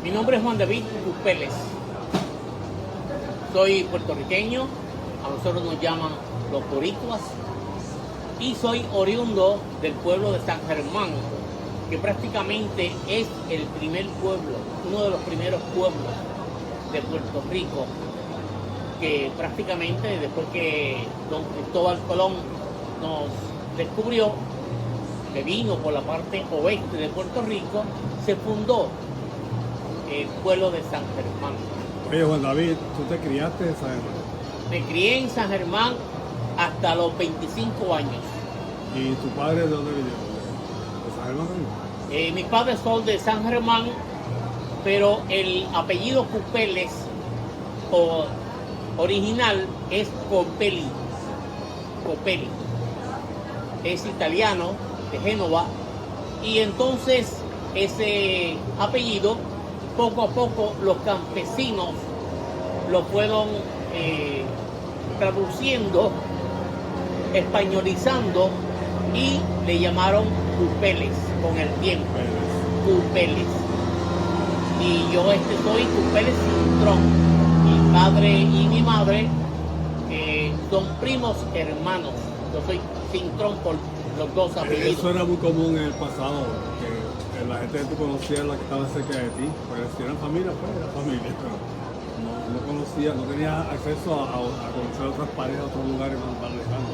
Mi nombre es Juan David Cupeles. Soy puertorriqueño, a nosotros nos llaman los boricuas, y soy oriundo del pueblo de San Germán, que prácticamente es el primer pueblo, uno de los primeros pueblos de Puerto Rico, que prácticamente después que don Cristóbal Colón nos descubrió, que vino por la parte oeste de Puerto Rico, se fundó el pueblo de San Germán. Oye, Juan David, ¿tú te criaste en San Germán? Me crié en San Germán hasta los 25 años. ¿Y tu padre de dónde vivió? ¿De San Germán también? Mis padres son de San Germán, pero el apellido Cupeles original es Copelli. Copelli. Es italiano, de Génova, y entonces ese apellido, poco a poco los campesinos lo fueron traduciendo, españolizando, y le llamaron Cupeles con el tiempo. Cupeles. Y yo soy Cupeles Cintrón. Mi padre y mi madre son primos hermanos. Yo soy Cintrón por los dos apellidos. Eso era muy común en el pasado, que la gente que tú conocías, la que estaba cerca de ti, pues si eran familia, pues era familia, pero no conocía, no tenía acceso a conocer otras parejas, otros lugares más lejanos.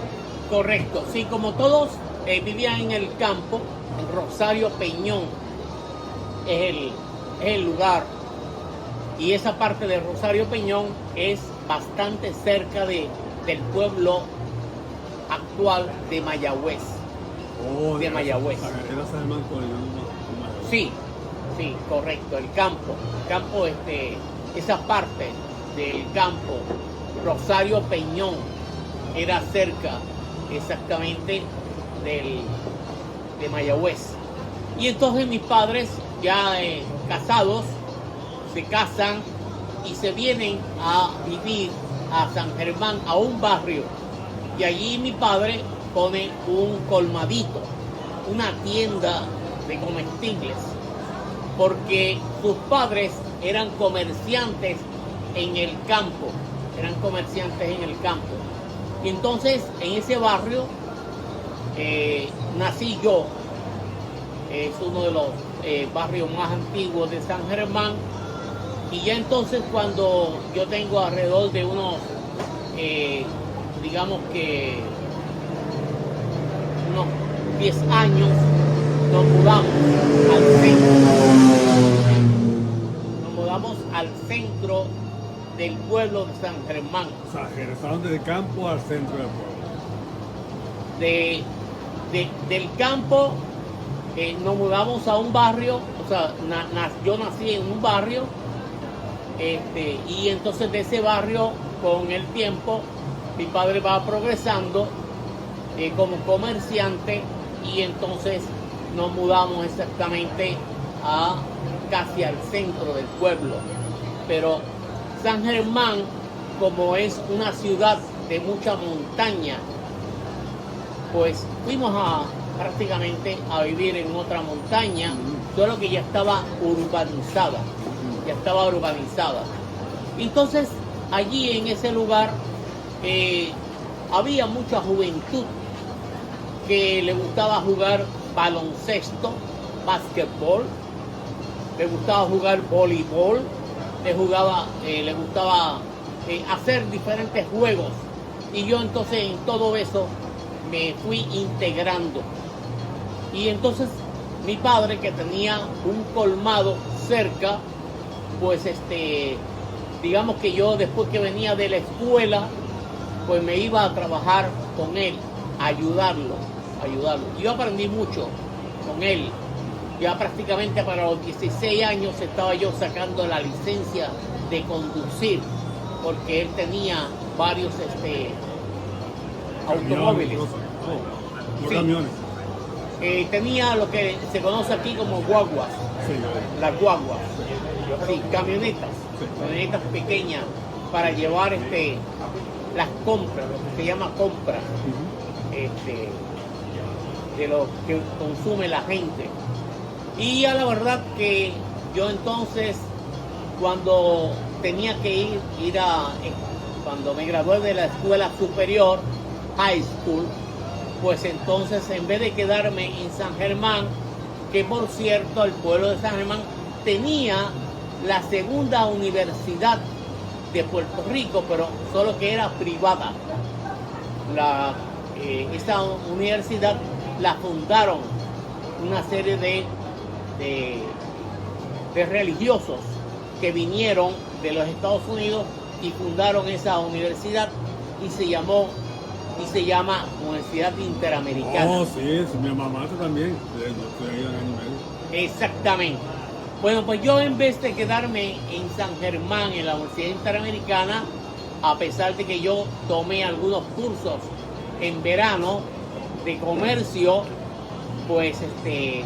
Correcto, sí, como todos vivían en el campo, en Rosario Peñón es el lugar, y esa parte de Rosario Peñón es bastante cerca del pueblo actual de Mayagüez. Oh, de Mayagüez. Era San Germán con Mayagüez. Sí, sí, correcto, el campo, esa parte del campo, Rosario Peñón, era cerca exactamente de Mayagüez. Y entonces mis padres, ya casados, se casan y se vienen a vivir a San Germán, a un barrio. Y allí mi padre pone un colmadito, una tienda de comestibles, porque sus padres eran comerciantes en el campo, Y entonces en ese barrio nací yo. Es uno de los barrios más antiguos de San Germán. Y ya entonces, cuando yo tengo alrededor de unos, digamos que unos 10 años, nos mudamos al centro del pueblo de San Germán. O sea, regresaron del campo al centro del pueblo. Del campo nos mudamos a un barrio, o sea, yo nací en un barrio, y entonces de ese barrio, con el tiempo, mi padre va progresando como comerciante, y entonces nos mudamos exactamente casi al centro del pueblo. Pero San Germán, como es una ciudad de mucha montaña, pues fuimos prácticamente a vivir en otra montaña, solo que ya estaba urbanizada. Entonces, allí en ese lugar había mucha juventud que le gustaba jugar baloncesto, básquetbol, le gustaba jugar voleibol, le gustaba hacer diferentes juegos. Y yo entonces en todo eso me fui integrando. Y entonces mi padre, que tenía un colmado cerca, pues digamos que yo, después que venía de la escuela, pues me iba a trabajar con él, a ayudarlo. Yo aprendí mucho con él. Ya prácticamente para los 16 años estaba yo sacando la licencia de conducir, porque él tenía varios automóviles. Los Sí. camiones. Tenía lo que se conoce aquí como guaguas, Sí. las guaguas, sí, camionetas pequeñas para llevar las compras, lo que se llama compras, de lo que consume la gente. Y a la verdad que yo entonces, cuando tenía que cuando me gradué de la escuela superior, high school, pues entonces en vez de quedarme en San Germán, que por cierto el pueblo de San Germán tenía la segunda universidad de Puerto Rico, pero solo que era privada. Esta universidad la fundaron una serie de religiosos que vinieron de los Estados Unidos y fundaron esa universidad y se llama Universidad Interamericana. Oh, sí, mi mamá también. Yo estoy ahí en año y medio. Exactamente. Bueno, pues yo en vez de quedarme en San Germán, en la Universidad Interamericana, a pesar de que yo tomé algunos cursos en verano de comercio, pues de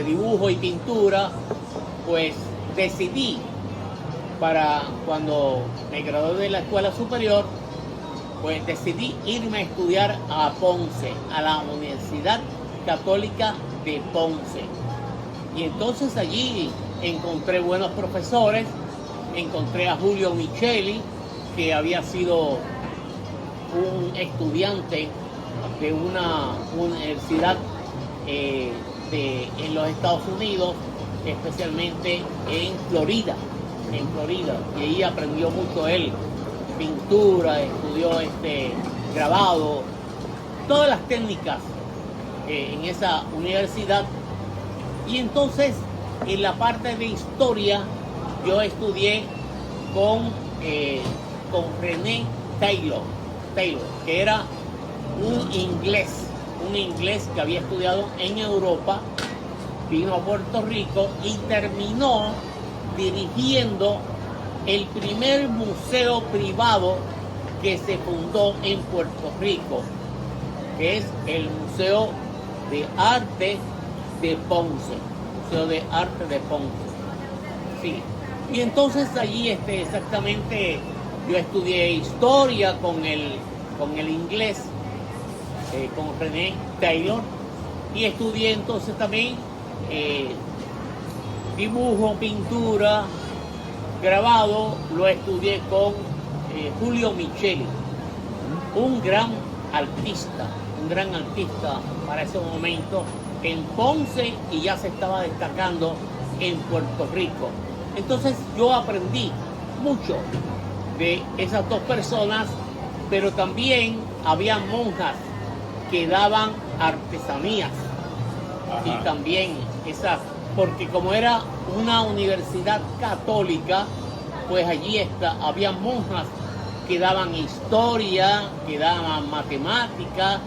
dibujo y pintura, pues decidí para cuando me gradué de la escuela superior, pues decidí irme a estudiar a Ponce, a la Universidad Católica de Ponce. Y entonces allí encontré buenos profesores, encontré a Julio Micheli, que había sido un estudiante de una universidad en los Estados Unidos, especialmente en Florida, y ahí aprendió mucho él, pintura, estudió grabado, todas las técnicas en esa universidad. Y entonces en la parte de historia yo estudié con René Taylor, que era un inglés que había estudiado en Europa, vino a Puerto Rico y terminó dirigiendo el primer museo privado que se fundó en Puerto Rico, que es el Museo de Arte de Ponce, Museo de Arte de Ponce. Sí. Y entonces allí exactamente yo estudié historia con el inglés, con René Taylor, y estudié entonces también dibujo, pintura, grabado, lo estudié con Julio Micheli, un gran artista para ese momento en Ponce, y ya se estaba destacando en Puerto Rico. Entonces yo aprendí mucho de esas dos personas, pero también había monjas que daban artesanías. Ajá. Y también porque como era una universidad católica, pues allí había monjas que daban historia, que daban matemáticas,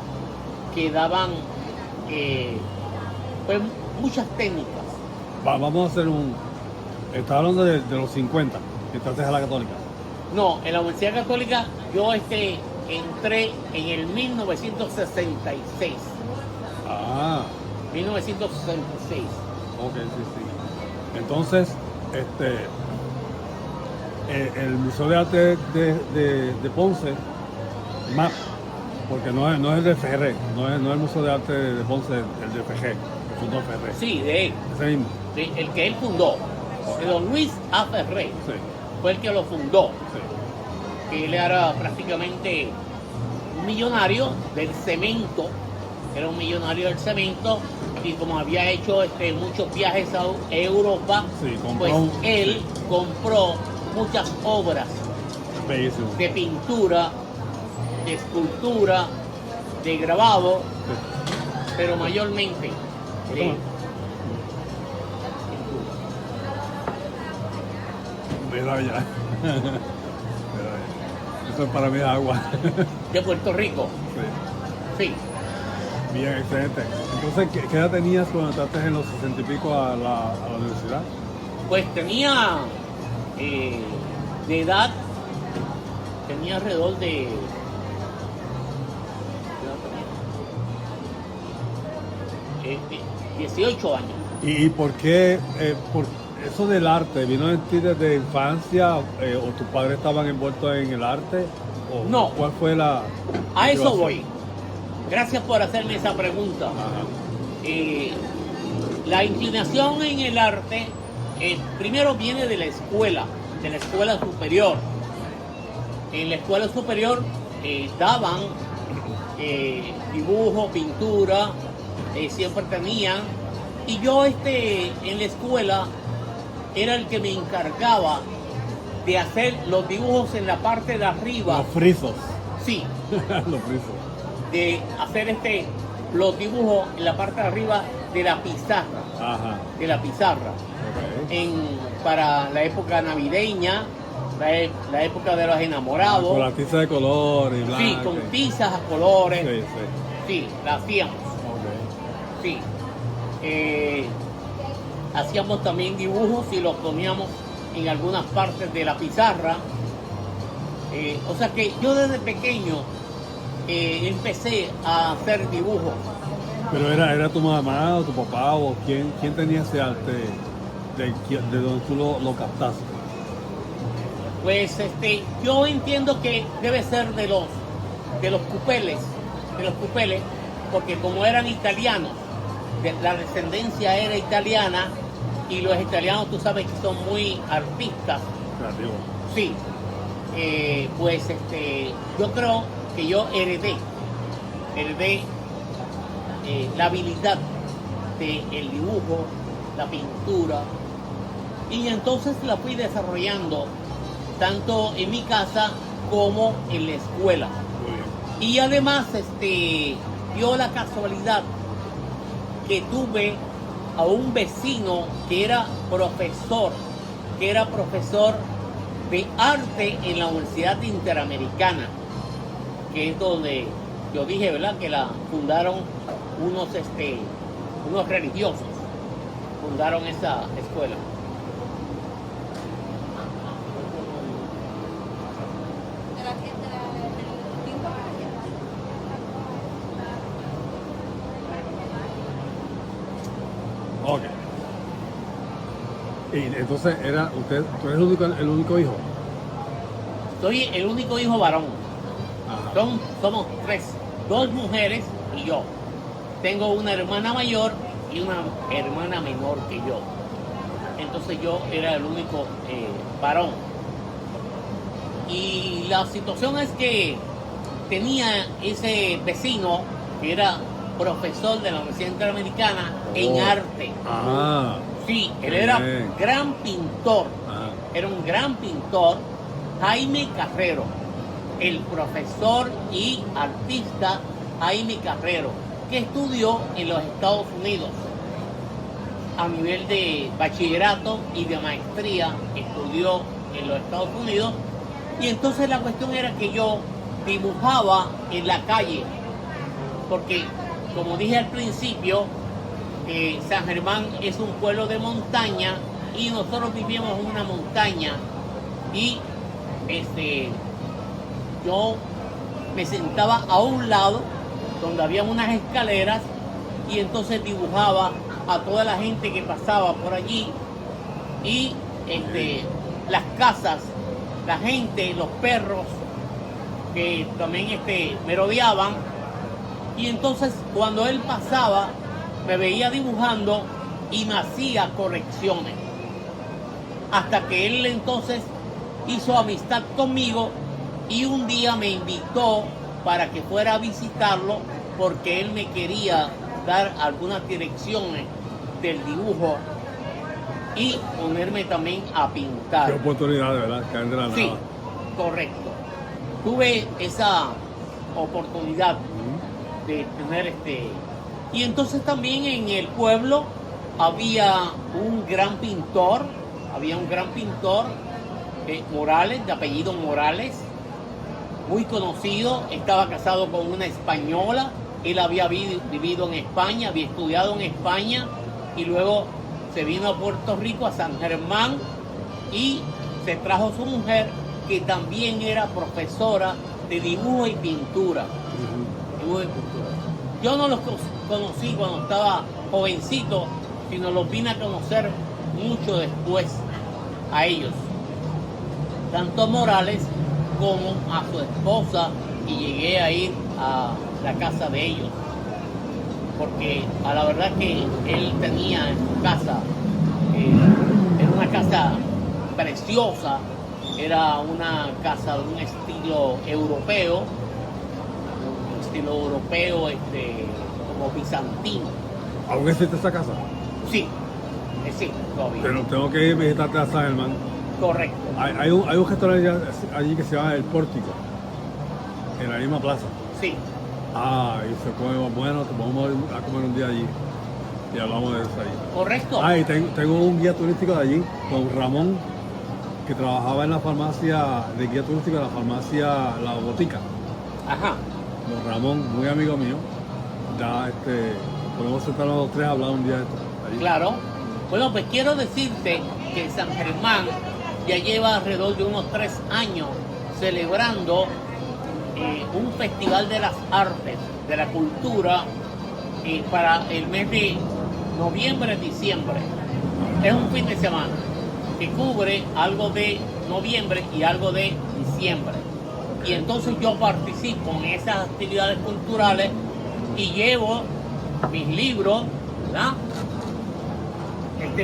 que daban pues muchas técnicas. Vamos a hacer Estás hablando de los 50, que entraste a la católica. No, en la Universidad Católica yo entré en el 1966. Ah. 1966. Ok, sí. Entonces, el Museo de Arte de Ponce, más, porque no es el de Ferré, no es el Museo de Arte de Ponce, el de Ferré, que fundó Ferré. Sí, de él. Ese mismo. El que él fundó. De don Luis A. Ferré. Sí. Fue el que lo fundó. Sí. Que él era prácticamente un millonario del cemento. Era un millonario del cemento, y como había hecho muchos viajes a Europa, sí, pues él compró muchas obras de pintura, de escultura, de grabado, sí, pero mayormente de pintura. Medalla. Eso para mí es agua. De Puerto Rico. Sí. Sí. Bien, excelente. Entonces, ¿qué edad tenías cuando entraste en los 60 y pico a la universidad? Pues tenía de edad, tenía alrededor de 18 años. ¿Y por qué por eso del arte vino en ti desde infancia, o tus padres estaban envueltos en el arte? ¿O no. ¿Cuál fue la a eso voy. Gracias por hacerme esa pregunta. La inclinación en el arte primero viene de la escuela superior. En la escuela superior daban dibujo, pintura, siempre tenían. Y yo en la escuela era el que me encargaba de hacer los dibujos en la parte de arriba. Los frisos. Sí. Los frisos. De hacer los dibujos en la parte de arriba de la pizarra. Ajá. De la pizarra. Okay. Para la época navideña, la época de los enamorados. Con la tiza de color y blanco. Sí, con tizas a colores. Sí, sí. Sí, la hacíamos. Okay. Sí. Hacíamos también dibujos y los poníamos en algunas partes de la pizarra. O sea que yo desde pequeño empecé a hacer dibujos. Pero era tu mamá o tu papá o quién tenía ese arte de donde tú lo captaste. Pues yo entiendo que debe ser de los cupeles, porque como eran italianos, la descendencia era italiana y los italianos tú sabes que son muy artistas. Creativo. Sí. Pues yo creo que yo heredé la habilidad del dibujo, la pintura, y entonces la fui desarrollando tanto en mi casa como en la escuela. Muy bien. Y además dio la casualidad que tuve a un vecino que era profesor de arte en la Universidad Interamericana, que es donde yo dije, ¿verdad?, que la fundaron unos religiosos, fundaron esa escuela. Ok. Y entonces tú eres el único hijo. Soy el único hijo varón. Ajá. Somos tres, 2 mujeres y yo. Tengo una hermana mayor y una hermana menor que yo. Entonces yo era el único varón. Y la situación es que tenía ese vecino que era profesor de la Universidad Interamericana en arte. Ah. Sí, él Bien. era gran pintor. Ajá. Era un gran pintor, Jaime Carrero, el profesor y artista Jaime Carrero, que estudió en los Estados Unidos a nivel de bachillerato y de maestría, estudió en los Estados Unidos. Y entonces la cuestión era que yo dibujaba en la calle, porque como dije al principio, San Germán es un pueblo de montaña y nosotros vivíamos en una montaña, y yo me sentaba a un lado donde había unas escaleras y entonces dibujaba a toda la gente que pasaba por allí, y las casas, la gente, los perros que también me rodeaban. Y entonces cuando él pasaba me veía dibujando y me hacía correcciones, hasta que él entonces hizo amistad conmigo y un día me invitó para que fuera a visitarlo, porque él me quería dar algunas direcciones del dibujo y ponerme también a pintar. Qué oportunidad, de verdad, caer de la nada. Sí, correcto. Tuve esa oportunidad de tener Y entonces también en el pueblo había un gran pintor, Morales, de apellido Morales, muy conocido. Estaba casado con una española. Él había vivido en España, había estudiado en España y luego se vino a Puerto Rico, a San Germán, y se trajo su mujer, que también era profesora de dibujo y pintura. Yo no los conocí cuando estaba jovencito, sino los vine a conocer mucho después a ellos, tanto a Morales como a su esposa, y llegué a ir a la casa de ellos. porque a la verdad que él tenía en su casa, era una casa preciosa, era una casa de un estilo europeo, como bizantino. ¿Aún existe esa casa? Sí, sí, todavía. Pero tengo que ir a visitarte a San Germán. Correcto. Hay un restaurante allí que se llama El Pórtico, en la misma plaza. Sí, Y se come bueno, te vamos a comer un día allí y hablamos de eso ahí. correcto. Y tengo un guía turístico de allí, don Ramón, que trabajaba en la farmacia, de guía turístico de la farmacia La Botica. Ajá. Don Ramón, muy amigo mío. Podemos sentarnos los tres a hablar un día de esto. Allí. Claro. Bueno, pues quiero decirte que San Germán ya lleva alrededor de unos 3 años celebrando un festival de las artes, de la cultura, para el mes de noviembre, diciembre. Es un fin de semana que cubre algo de noviembre y algo de diciembre. Y entonces yo participo en esas actividades culturales y llevo mis libros, ¿verdad?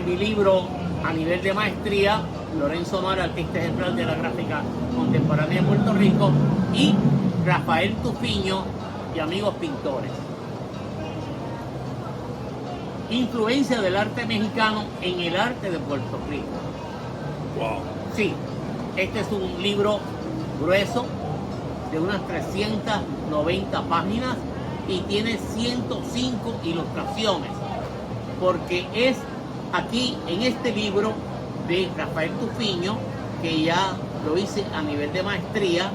Mi libro a nivel de maestría, Lorenzo Mar, artista ejemplar de la gráfica contemporánea de Puerto Rico, y Rafael Tufiño y amigos pintores. Influencia del arte mexicano en el arte de Puerto Rico. Wow. Sí, este es un libro grueso de unas 390 páginas y tiene 105 ilustraciones, porque es aquí en este libro de Rafael Tufiño, que ya lo hice a nivel de maestría,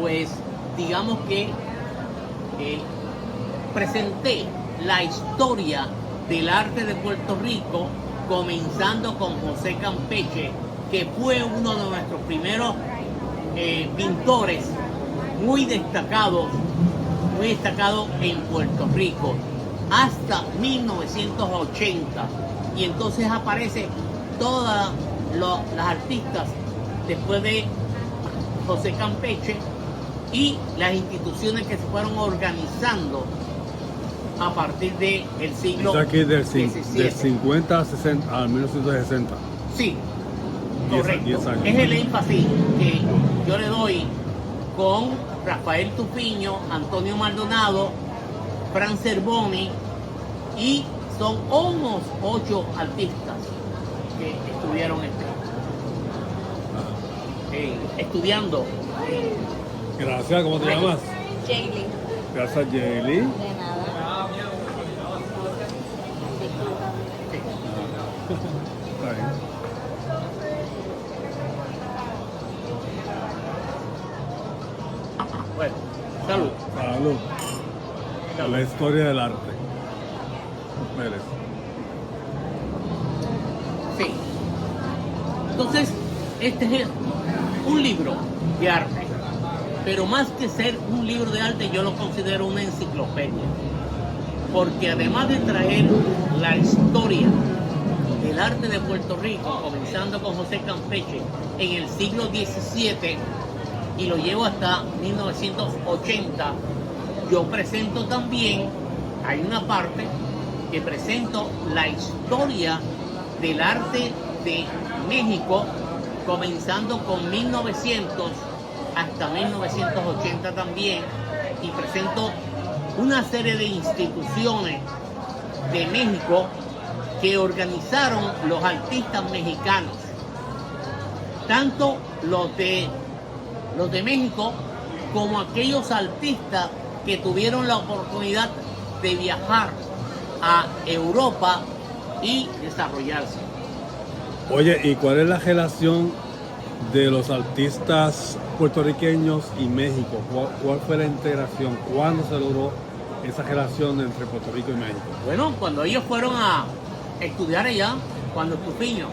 pues digamos que presenté la historia del arte de Puerto Rico, comenzando con José Campeche, que fue uno de nuestros primeros pintores muy destacado en Puerto Rico, hasta 1980. Y entonces aparecen todas las artistas después de José Campeche y las instituciones que se fueron organizando a partir del siglo Está aquí del XVII. 50 a 60, al 1960. Sí, 10 correcto. años. Es el énfasis que yo le doy con Rafael Tufiño, Antonio Maldonado, Fran Zerboni, y son unos 8 artistas que estuvieron estudiando. Gracias, ¿cómo te llamas? Jaylee. Gracias, Jaylee. De nada. Está bien. Bueno, salud. Salud. La historia del arte. Pérez. Sí. Entonces, este es un libro de arte, pero más que ser un libro de arte, yo lo considero una enciclopedia, porque además de traer la historia del arte de Puerto Rico, comenzando con José Campeche en el siglo XVII y lo llevo hasta 1980, yo presento también, hay una parte que presento la historia del arte de México, comenzando con 1900 hasta 1980 también, y presento una serie de instituciones de México que organizaron los artistas mexicanos, tanto los de México como aquellos artistas que tuvieron la oportunidad de viajar a Europa y desarrollarse. Oye, ¿y cuál es la relación de los artistas puertorriqueños y México? ¿Cuál fue la integración? ¿Cuándo se logró esa relación entre Puerto Rico y México? Bueno, cuando ellos fueron a estudiar allá, cuando Tufiño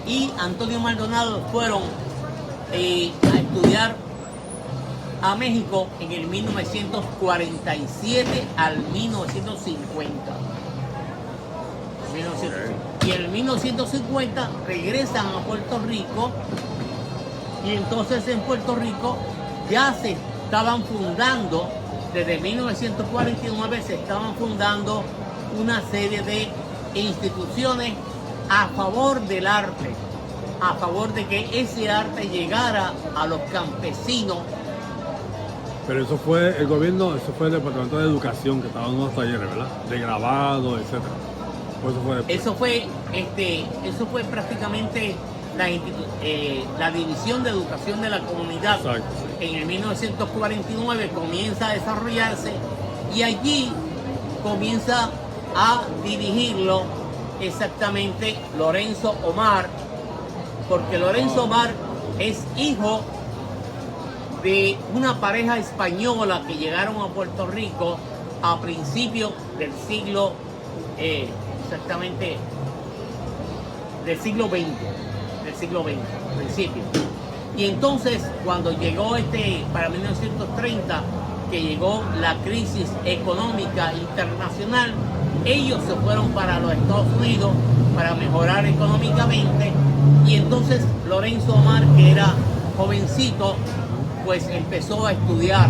y Antonio Maldonado fueron a estudiar a México en el 1947 al 1950. Y en el 1950 regresan a Puerto Rico, y entonces en Puerto Rico ya se estaban fundando desde 1949 se estaban fundando una serie de instituciones a favor del arte, a favor de que ese arte llegara a los campesinos. Pero eso fue el gobierno, eso fue el Departamento de Educación que estaba en unos talleres, ¿verdad? De grabado, etcétera. Pues eso fue después. Eso fue prácticamente la División de Educación de la Comunidad. Exacto, sí. En el 1949 comienza a desarrollarse y allí comienza a dirigirlo exactamente Lorenzo Omar, porque Lorenzo Omar es hijo de una pareja española que llegaron a Puerto Rico a principios del siglo, exactamente del siglo XX, principio. Y entonces cuando llegó para 1930, que llegó la crisis económica internacional, ellos se fueron para los Estados Unidos para mejorar económicamente, y entonces Lorenzo Omar, que era jovencito, pues empezó a estudiar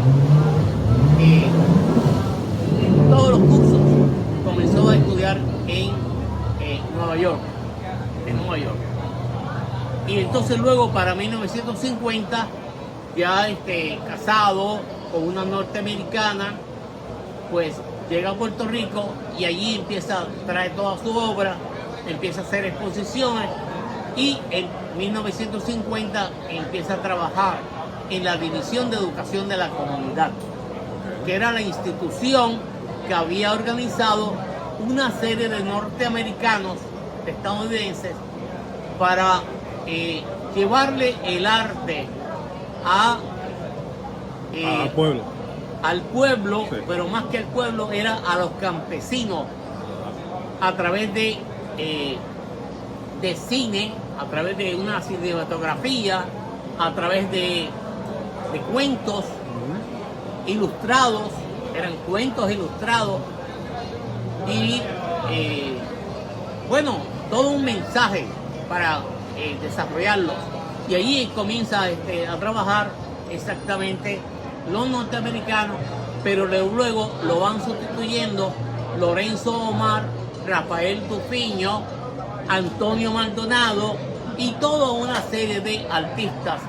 todos los cursos, comenzó a estudiar en Nueva York, y entonces luego para 1950, ya casado con una norteamericana, pues llega a Puerto Rico y allí trae toda su obra, empieza a hacer exposiciones, y en 1950 empieza a trabajar en la División de Educación de la Comunidad, que era la institución que había organizado una serie de norteamericanos, estadounidenses, para llevarle el arte al pueblo, sí. Pero más que al pueblo, era a los campesinos, a través de cine, a través de una cinematografía, a través de cuentos ilustrados, eran cuentos ilustrados, y bueno, todo un mensaje para desarrollarlos. Y allí comienza a trabajar exactamente los norteamericanos, pero luego lo van sustituyendo Lorenzo Omar, Rafael Tufiño, Antonio Maldonado y toda una serie de artistas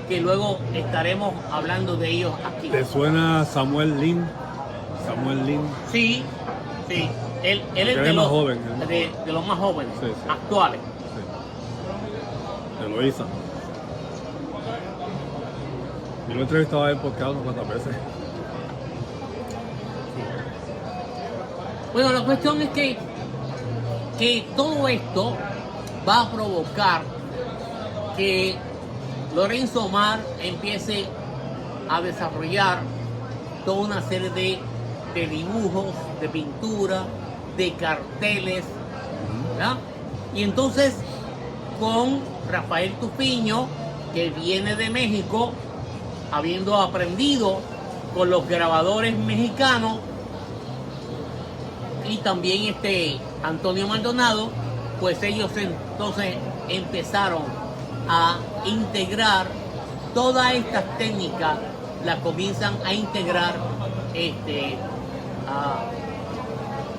que luego estaremos hablando de ellos aquí. ¿Te suena Samuel Lin? Sí. Él es de los más jóvenes, sí. Actuales. Sí. De Loíza. Yo lo he entrevistado a él por unas cuantas veces. Bueno, la cuestión es que todo esto va a provocar que Lorenzo Omar empiece a desarrollar toda una serie de dibujos, de pintura, de carteles, ¿verdad? Y entonces con Rafael Tufiño, que viene de México, habiendo aprendido con los grabadores mexicanos, y también Antonio Maldonado, pues ellos entonces empezaron a integrar todas estas técnicas, las comienzan a integrar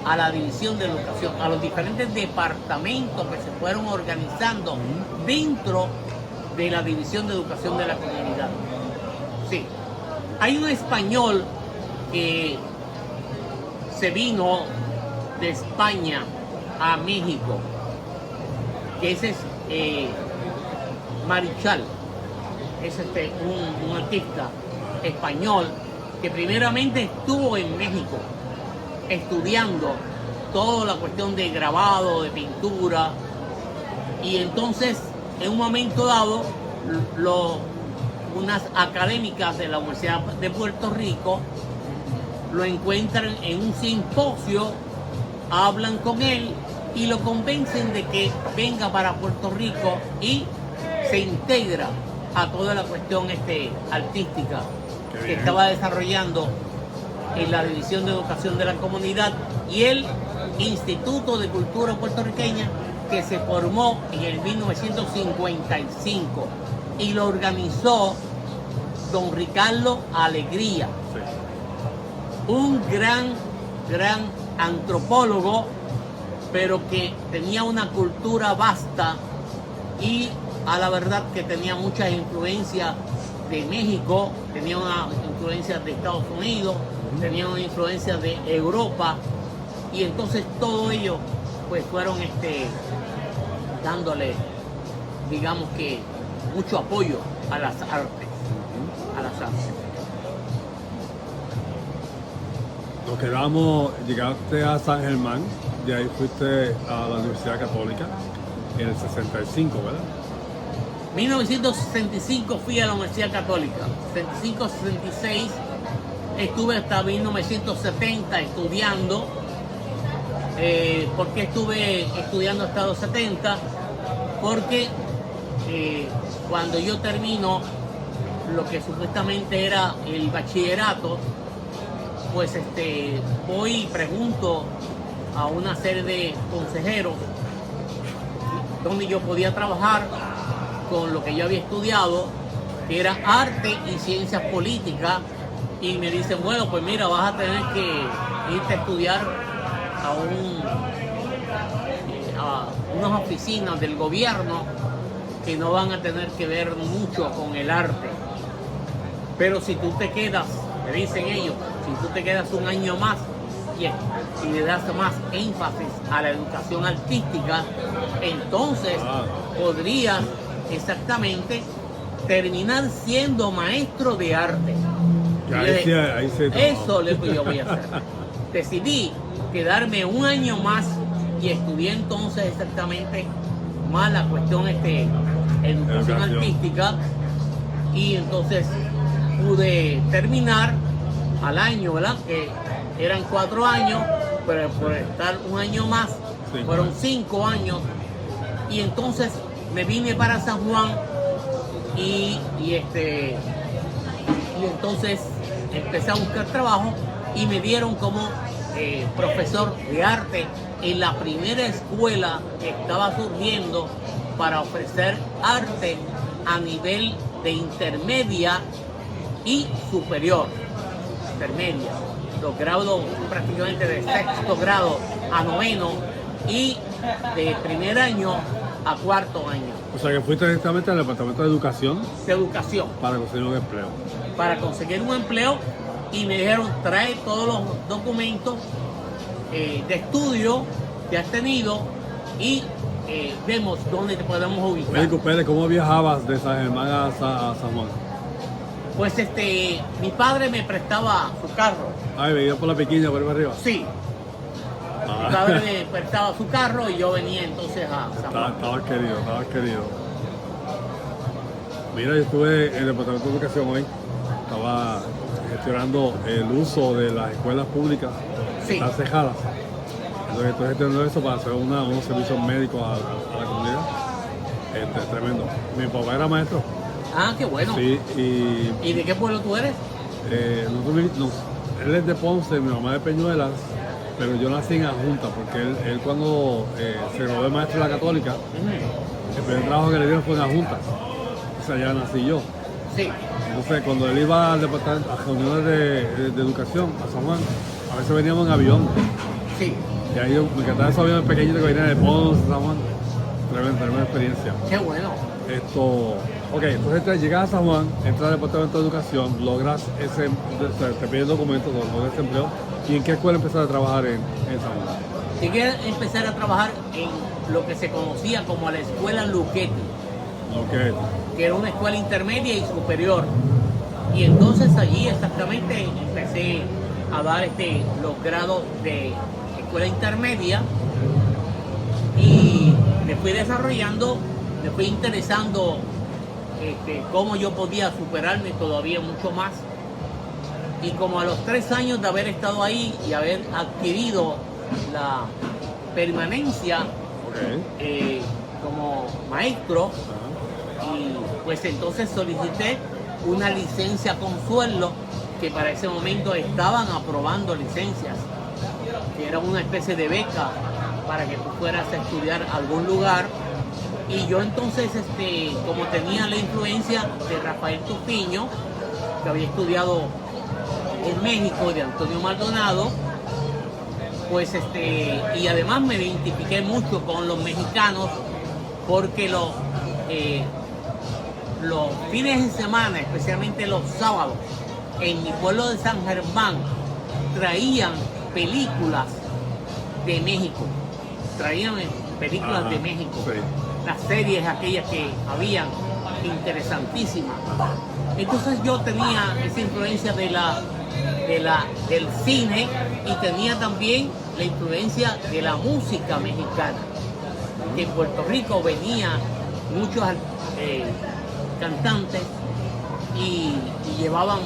a la División de Educación, a los diferentes departamentos que se fueron organizando dentro de la División de Educación de la Comunidad. Sí, hay un español que se vino de España a México, que ese es Marichal, es un artista español que primeramente estuvo en México estudiando toda la cuestión de grabado, de pintura, y entonces en un momento dado unas académicas de la Universidad de Puerto Rico lo encuentran en un simposio, hablan con él y lo convencen de que venga para Puerto Rico y se integra a toda la cuestión artística que estaba desarrollando en la División de Educación de la Comunidad y el Instituto de Cultura Puertorriqueña, que se formó en el 1955 y lo organizó don Ricardo Alegría. Sí. un gran antropólogo, pero que tenía una cultura vasta y a la verdad que tenía muchas influencias de México, tenía una influencia de Estados Unidos, tenía una influencia de Europa, y entonces todo ello pues fueron dándole, digamos que, mucho apoyo a las artes, a las artes. Nos quedamos, llegaste a San Germán, de ahí fuiste a la Universidad Católica en el 65, ¿verdad? 1965 fui a la Universidad Católica, 65-66 estuve hasta 1970 estudiando. ¿Por qué estuve estudiando hasta los 70? Porque cuando yo termino lo que supuestamente era el bachillerato, pues voy y pregunto a una serie de consejeros donde yo podía trabajar con lo que yo había estudiado, que era arte y ciencias políticas, y me dicen, bueno, pues mira, vas a tener que irte a estudiar a unas oficinas del gobierno que no van a tener que ver mucho con el arte. Pero si tú te quedas, me dicen ellos, si tú te quedas un año más y le das más énfasis a la educación artística, entonces podrías exactamente terminar siendo maestro de arte. Ahí sí, eso es lo que yo voy a hacer. Decidí quedarme un año más y estudié entonces exactamente más la cuestión educación artística, y entonces pude terminar al año, ¿verdad? Que eran 4 años, pero por estar un año más fueron 5 años, y entonces me vine para San Juan y entonces empecé a buscar trabajo y me dieron como profesor de arte en la primera escuela que estaba surgiendo para ofrecer arte a nivel de intermedia y superior. Intermedia, los grados prácticamente de 6º grado a 9º y de primer año a 4º año. O sea que fuiste directamente al departamento de educación. De educación. Para conseguir un empleo. Para conseguir un empleo, y me dijeron, trae todos los documentos de estudio que has tenido y vemos dónde te podemos ubicar. Médico Pérez, ¿cómo viajabas de San Germán a San Juan? Pues mi padre me prestaba su carro. Ay, venía por la pequeña, por ahí arriba. Sí. Mi padre me prestaba su carro y yo venía entonces a San Juan. Estabas querido. Mira, yo estuve en el Departamento de Educación hoy. Estaba gestionando el uso de las escuelas públicas que están cejadas. Entonces estoy gestionando eso para hacer unos servicios médicos a la comunidad. Tremendo. Mi papá era maestro. Ah, qué bueno. Sí, ¿Y de qué pueblo tú eres? Él es de Ponce, mi mamá de Peñuelas, pero yo nací en Adjunta, porque él cuando se graduó de maestro de la Católica, el primer trabajo que le dieron fue en Adjunta. O sea, ya nací yo. Sí. Entonces, cuando él iba al departamento, a reuniones de educación, a San Juan, a veces veníamos en avión. Sí. Y ahí me encantaba esos aviones pequeños que venían de Ponce, San Juan. Tremenda experiencia. Qué bueno. Ok, entonces llegas a San Juan, entras al departamento de educación, logras te piden documentos, logras ese empleo. ¿Y en qué escuela empezaste a trabajar en San Juan? Llegué a empezar a trabajar en lo que se conocía como la escuela Luchetti, que era una escuela intermedia y superior. Y entonces allí exactamente empecé a dar los grados de escuela intermedia, y me fui desarrollando, me fui interesando cómo yo podía superarme todavía mucho más. Y como a los 3 años de haber estado ahí y haber adquirido la permanencia como maestro, y pues entonces solicité una licencia con sueldo, que para ese momento estaban aprobando licencias, que era una especie de beca para que tú fueras a estudiar a algún lugar. Y yo entonces, como tenía la influencia de Rafael Tupiño, que había estudiado en México de Antonio Maldonado, pues y además me identifiqué mucho con los mexicanos porque los fines de semana, especialmente los sábados, en mi pueblo de San Germán traían películas de México, de México, sí. las series aquellas que habían interesantísimas. Entonces yo tenía esa influencia del cine y tenía también la influencia de la música mexicana, que en Puerto Rico venían muchos cantantes y llevaban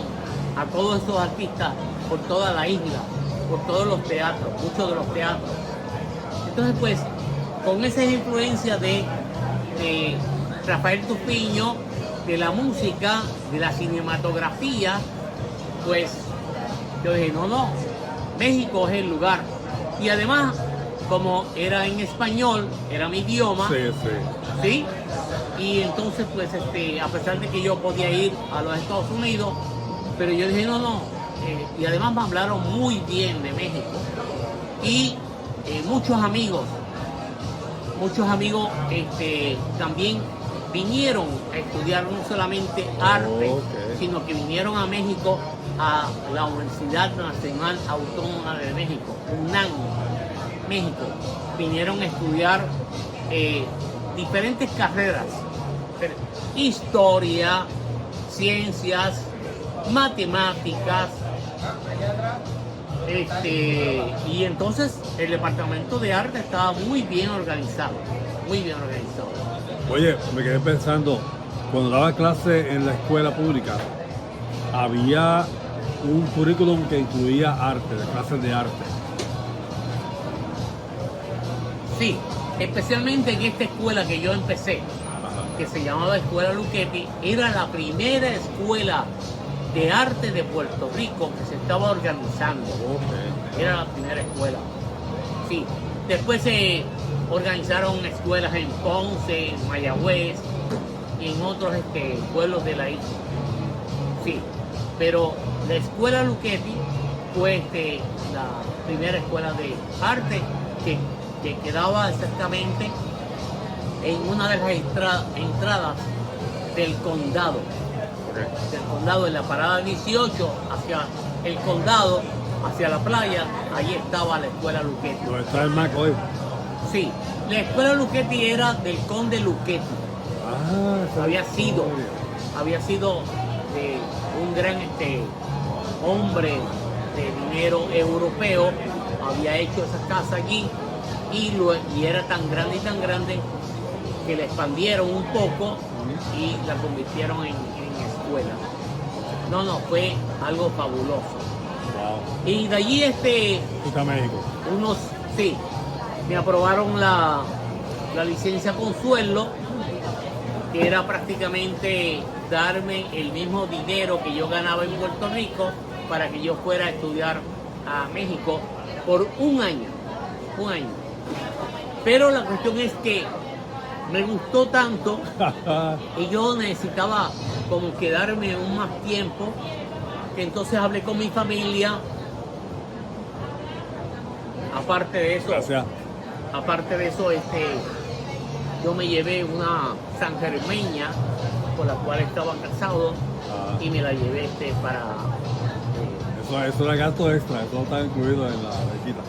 a todos esos artistas por toda la isla, por todos los teatros, muchos de los teatros. Entonces pues con esa influencia de Rafael Tupiño, de la música, de la cinematografía, pues yo dije, no, México es el lugar. Y además, como era en español, era mi idioma, ¿sí? Y entonces, pues, a pesar de que yo podía ir a los Estados Unidos, pero yo dije, no. Y además me hablaron muy bien de México. Y muchos amigos también vinieron a estudiar no solamente arte, sino que vinieron a México, a la Universidad Nacional Autónoma de México, UNAM, México. Vinieron a estudiar diferentes carreras, historia, ciencias, matemáticas, y entonces el departamento de arte estaba muy bien organizado. Oye, me quedé pensando, cuando daba clase en la escuela pública, había un currículum que incluía arte, de clases de arte. Sí, especialmente en esta escuela que yo empecé, que se llamaba Escuela Luchetti, era la primera escuela de arte de Puerto Rico que se estaba organizando. Era la primera escuela. Sí. Después se organizaron escuelas en Ponce, en Mayagüez y en otros pueblos de la isla. Sí. Pero la Escuela Luchetti fue la primera escuela de arte que quedaba exactamente en una de las entradas del condado. Del condado, en la parada 18 hacia el condado, hacia la playa, ahí estaba la Escuela Luchetti. ¿Dónde está el Mac hoy? Sí, la Escuela Luchetti era del conde Luchetti. Había sido un gran hombre de dinero europeo, había hecho esa casa allí y era tan grande que la expandieron un poco y la convirtieron en escuela. No, fue algo fabuloso. Wow. Y de allí México. Sí, me aprobaron la licencia Consuelo, que era prácticamente darme el mismo dinero que yo ganaba en Puerto Rico para que yo fuera a estudiar a México por un año. Pero la cuestión es que me gustó tanto y yo necesitaba como quedarme un más tiempo, que entonces hablé con mi familia. Aparte de eso, yo me llevé una sangermeña con la cual estaba casado y me la llevé para... Eso era gasto extra, eso no estaba incluido en la bequita.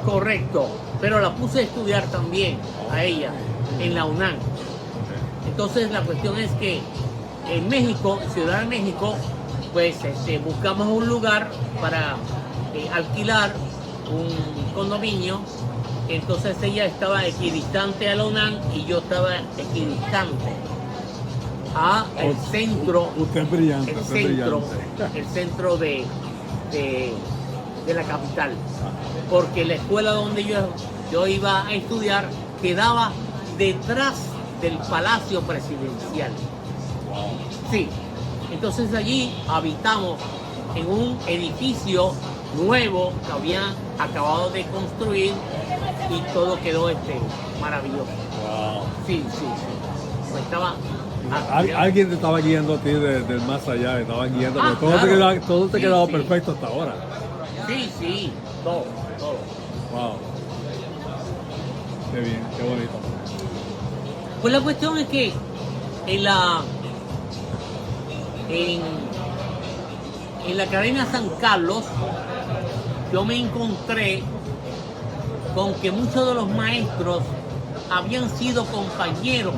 Correcto, pero la puse a estudiar también a ella en la UNAM. Entonces la cuestión es que en México, Ciudad de México, pues buscamos un lugar para alquilar un condominio. Entonces ella estaba equidistante a la UNAM y yo estaba equidistante a el centro. Usted es brillante. El centro de la capital, porque la escuela donde yo iba a estudiar quedaba detrás del Palacio Presidencial. Sí, entonces allí habitamos en un edificio nuevo que habían acabado de construir y todo quedó maravilloso. Wow. Sí. pues estaba... Alguien te estaba guiando a ti del más allá, te estaba guiando, Ah, pero claro. todo te Sí, quedaba sí. perfecto hasta ahora. Sí, todo. Wow. Qué bien, qué bonito. Pues la cuestión es que en la Academia San Carlos yo me encontré con que muchos de los maestros habían sido compañeros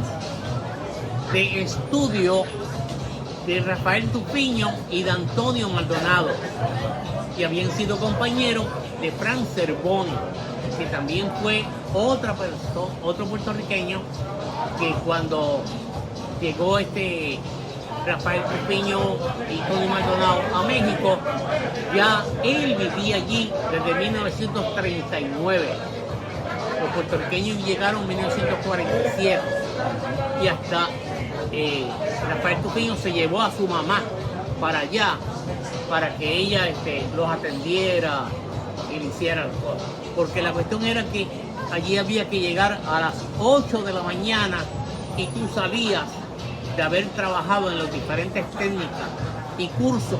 de estudio de Rafael Tupiño y de Antonio Maldonado, y habían sido compañeros de Fran Cervoni, que también fue otra persona, otro puertorriqueño, que cuando llegó Rafael Tupiño y Antonio Maldonado a México, ya él vivía allí desde 1939. Los puertorriqueños llegaron en 1947 y hasta Rafael Tupiño se llevó a su mamá para allá, para que ella los atendiera y le hiciera las cosas. Porque la cuestión era que allí había que llegar a las 8 de la mañana y tú salías de haber trabajado en las diferentes técnicas y cursos,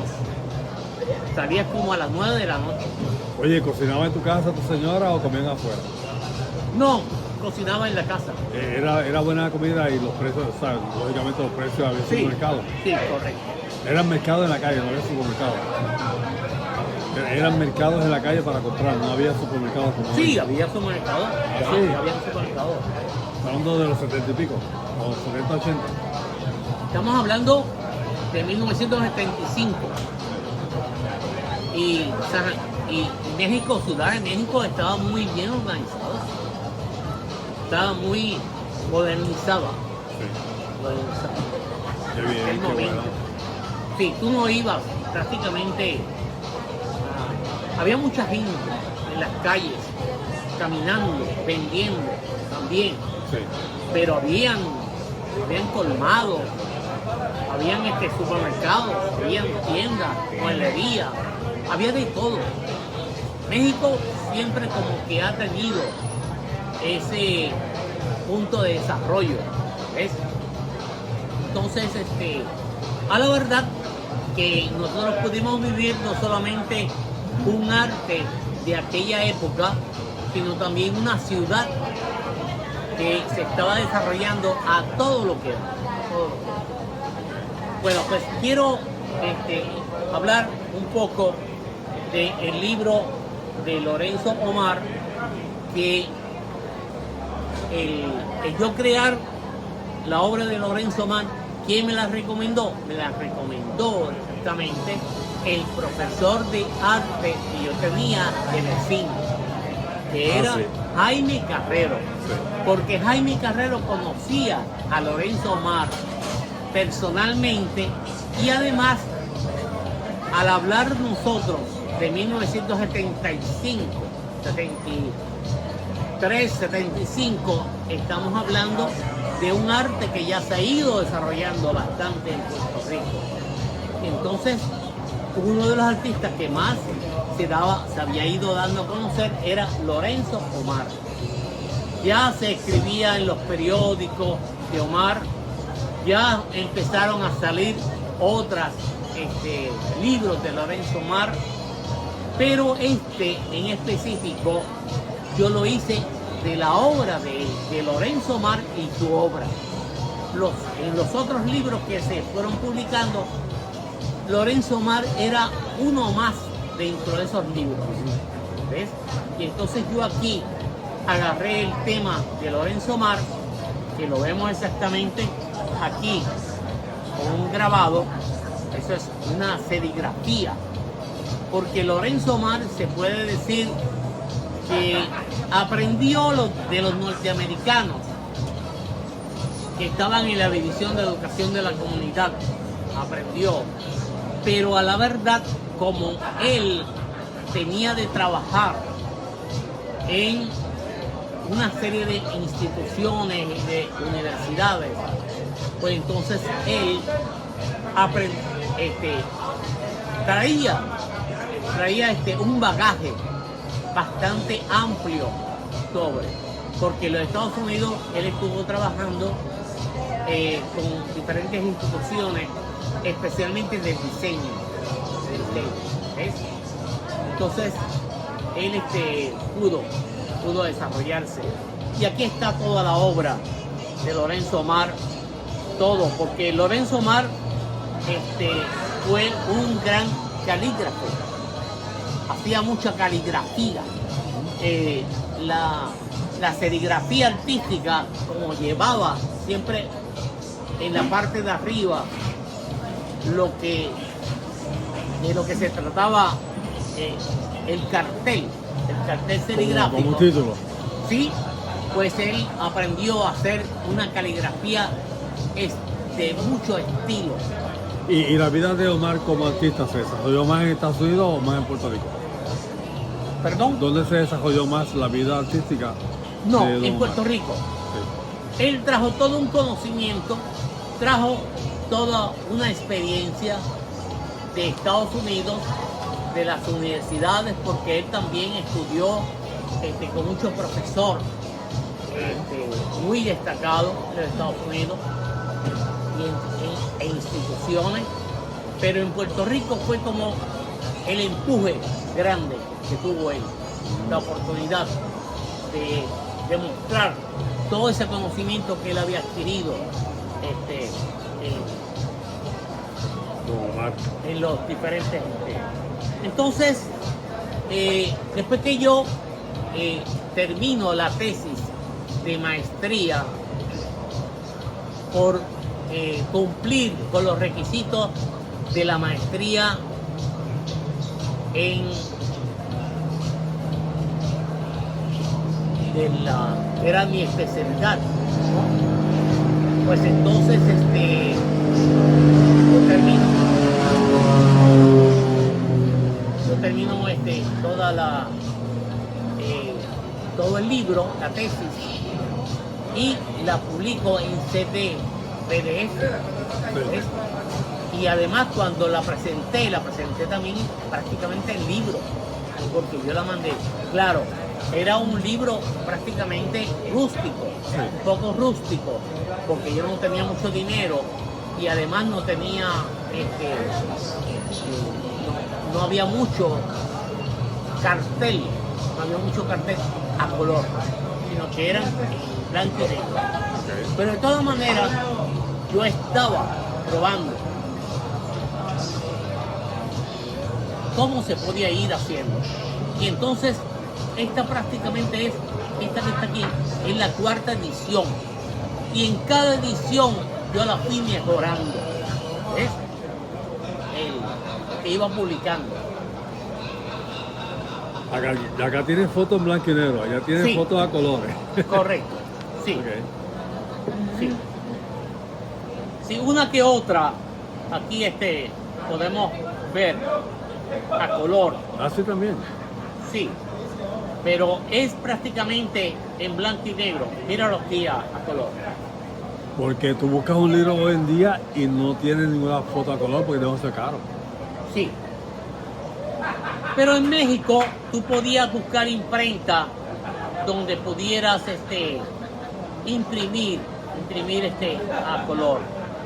salías como a las 9 de la noche. Oye, ¿cocinaba en tu casa tu señora o comían afuera? No, cocinaba en la casa. Era buena comida y los precios, o sea, lógicamente los precios había Sí, supermercado. sí, correcto. Eran mercados en la calle, no había supermercados. Eran mercados en la calle para comprar, no había supermercados como Sí, hoy. había supermercado. Sí. Había supermercado. Hablando de los 70 y pico, o 70, 80. Estamos hablando de 1975. Y México, Ciudad de México, estaba muy bien organizado. Estaba muy modernizada. Qué bien, El qué momento. bueno. Sí, tú no ibas prácticamente. Había mucha gente en las calles, caminando, vendiendo también. Sí. Pero habían colmados, habían supermercados, habían tiendas, mueblería, había de todo. México siempre como que ha tenido ese punto de desarrollo, ¿ves? Entonces, a la verdad que nosotros pudimos vivir no solamente un arte de aquella época, sino también una ciudad que se estaba desarrollando a todo lo que era. Bueno, pues quiero hablar un poco del libro de Lorenzo Omar, que el yo crear la obra de Lorenzo Omar, ¿quién me la recomendó? Me la recomendó exactamente el profesor de arte que yo tenía de vecino, que era sí. Jaime Carrero. Sí. Porque Jaime Carrero conocía a Lorenzo Omar personalmente, y además, al hablar nosotros de 1975, 73, 75, estamos hablando de un arte que ya se ha ido desarrollando bastante en Puerto Rico. Entonces, uno de los artistas que más se había ido dando a conocer era Lorenzo Omar. Ya se escribía en los periódicos de Omar, ya empezaron a salir otros libros de Lorenzo Omar, pero en específico yo lo hice de la obra de Lorenzo Omar y su obra. En los otros libros que se fueron publicando, Lorenzo Omar era uno más dentro de esos libros, ¿ves? Y entonces yo aquí agarré el tema de Lorenzo Omar, que lo vemos exactamente aquí con un grabado. Eso es una serigrafía, porque Lorenzo Omar se puede decir que aprendió de los norteamericanos que estaban en la División de Educación de la Comunidad, aprendió, pero a la verdad, como él tenía de trabajar en una serie de instituciones y de universidades, pues entonces él traía un bagaje bastante amplio porque en los Estados Unidos él estuvo trabajando con diferentes instituciones, especialmente del diseño. ¿Ves? Entonces, él pudo desarrollarse. Y aquí está toda la obra de Lorenzo Mar, todo, porque Lorenzo Mar fue un gran calígrafo, hacía mucha caligrafía. La serigrafía artística, como llevaba siempre en la parte de arriba de lo que se trataba, el cartel serigráfico. Como un título. Sí, pues él aprendió a hacer una caligrafía de mucho estilo. ¿Y la vida de Omar como artista se desarrolló más en Estados Unidos o más en Puerto Rico? ¿Perdón? ¿Dónde se desarrolló más la vida artística? No, de Don en Puerto Omar? Rico. Sí. Él trajo todo un conocimiento, trajo toda una experiencia de Estados Unidos, de las universidades, porque él también estudió con muchos profesores muy destacados de los Estados Unidos e instituciones, pero en Puerto Rico fue como el empuje grande que tuvo él, la oportunidad de demostrar todo ese conocimiento que él había adquirido Don Omar. en los diferentes. Entonces, después que yo termino la tesis de maestría por cumplir con los requisitos de la maestría era mi especialidad, ¿no? Pues entonces yo termino todo el libro, la tesis, y la publico en CD, PDF. ¿Ves? Y además cuando la presenté también prácticamente en libro, porque yo la mandé. Claro, era un libro prácticamente rústico, un poco rústico, porque yo no tenía mucho dinero y además no tenía, no había mucho cartel, a color, sino que eran en blanco y negro. Pero de todas maneras, yo estaba probando cómo se podía ir haciendo. Y entonces, esta prácticamente esta que está aquí, es la 4ª edición. Y en cada edición yo la fui mejorando. ¿Ves? Que iba publicando. Acá tiene fotos en blanco y negro, allá tiene Sí. fotos a colores. Correcto. Sí. Okay. Sí. Sí, una que otra, aquí podemos ver a color, Así también. sí, pero es prácticamente en blanco y negro. Míralo aquí a color. Porque tú buscas un libro hoy en día y no tiene ninguna foto a color porque debe ser caro. Sí. Pero en México tú podías buscar imprenta donde pudieras imprimir a color.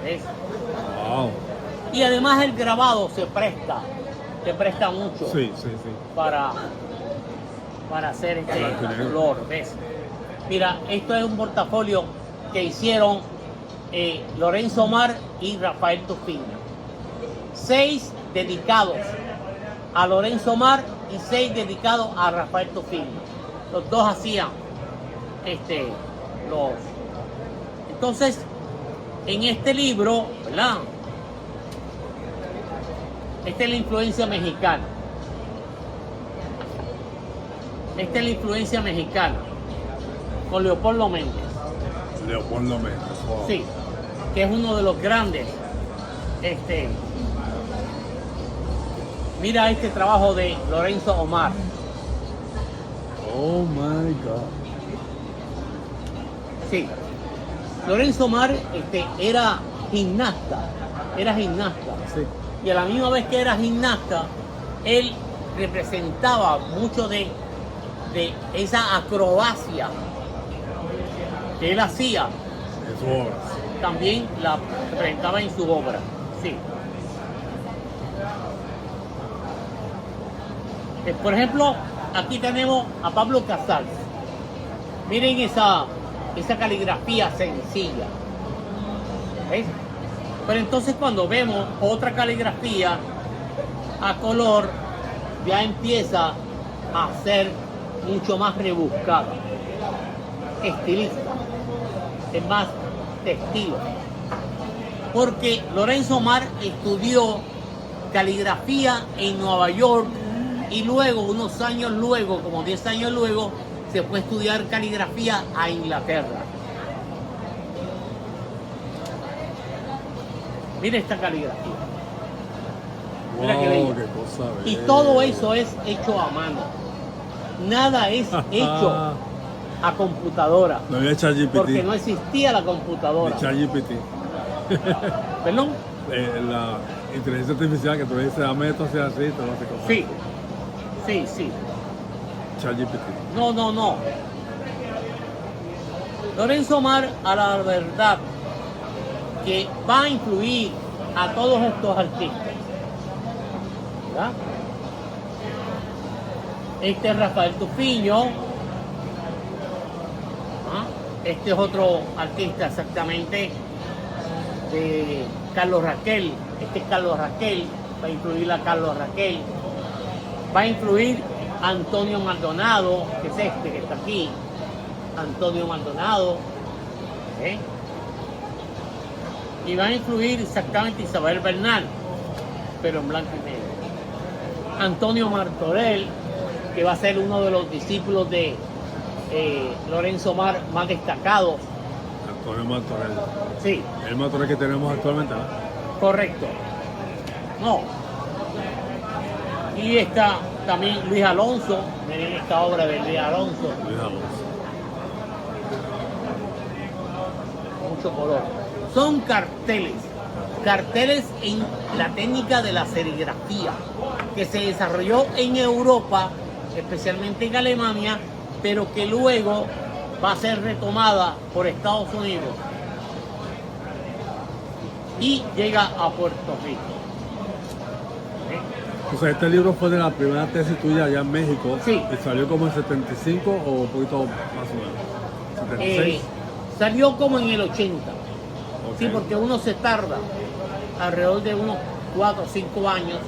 ¿Ves? Wow. Y además el grabado se presta mucho Sí. para hacer Blanco y negro. color. ¿Ves? Mira, esto es un portafolio que hicieron Lorenzo Omar y Rafael Tufino. 6 dedicados a Lorenzo Omar y 6 dedicados a Rafael Tufino. Los dos hacían Entonces, en este libro, ¿verdad? Esta es la influencia mexicana. Con Leopoldo Méndez. Leopoldo Méndez. Wow. Sí, que es uno de los grandes. Mira este trabajo de Lorenzo Omar. Oh my God. Sí. Lorenzo Omar era gimnasta. Sí. Y a la misma vez que era gimnasta, él representaba mucho de esa acrobacia que él hacía En su obra. también la presentaba en su obra. Sí. Por ejemplo, aquí tenemos a Pablo Casals. Miren esa caligrafía sencilla. ¿Ves? Pero entonces cuando vemos otra caligrafía a color, ya empieza a ser mucho más rebuscada, estilista, es más de estilo. Porque Lorenzo Mar estudió caligrafía en Nueva York y luego, unos años luego, como 10 años luego, se fue a estudiar caligrafía a Inglaterra. Mira esta caligrafía. Mira Wow, qué bella. qué cosa Y bella. todo eso es hecho a mano. Nada es hecho a computadora. No había ChatGPT. Porque no existía la computadora. Ni ChatGPT. ¿Perdón? La inteligencia artificial que tú le dices, dame esto, sea así, te lo hace cosas. Sí. Sí, sí. ChatGPT. No. Lorenzo Mar, a la verdad, que va a influir a todos estos artistas. ¿Verdad? Este es Rafael Tufiño. ¿Ah? Este es otro artista exactamente de Carlos Raquel. Este es Carlos Raquel. Va a influir a Carlos Raquel. Va a influir a Antonio Maldonado, que es este que está aquí. Antonio Maldonado. ¿Eh? Y va a influir exactamente Isabel Bernal, pero en blanco y negro. Antonio Martorell, que va a ser uno de los discípulos de Lorenzo Mar más destacados. Antonio Martorell. Sí, El Martorell que tenemos actualmente, ¿no? correcto. No. Y está también Luis Alonso. Miren esta obra de Luis Alonso. Luis Alonso. Mucho color. Son carteles en la técnica de la serigrafía, que se desarrolló en Europa, especialmente en Alemania, pero que luego va a ser retomada por Estados Unidos y llega a Puerto Rico. O sea, este libro fue de la primera tesis tuya allá en México. Sí. ¿Y salió como en 75 o un poquito más o menos? ¿76? Salió como en el 80. Ok. Sí, porque uno se tarda alrededor de unos 4 o 5 años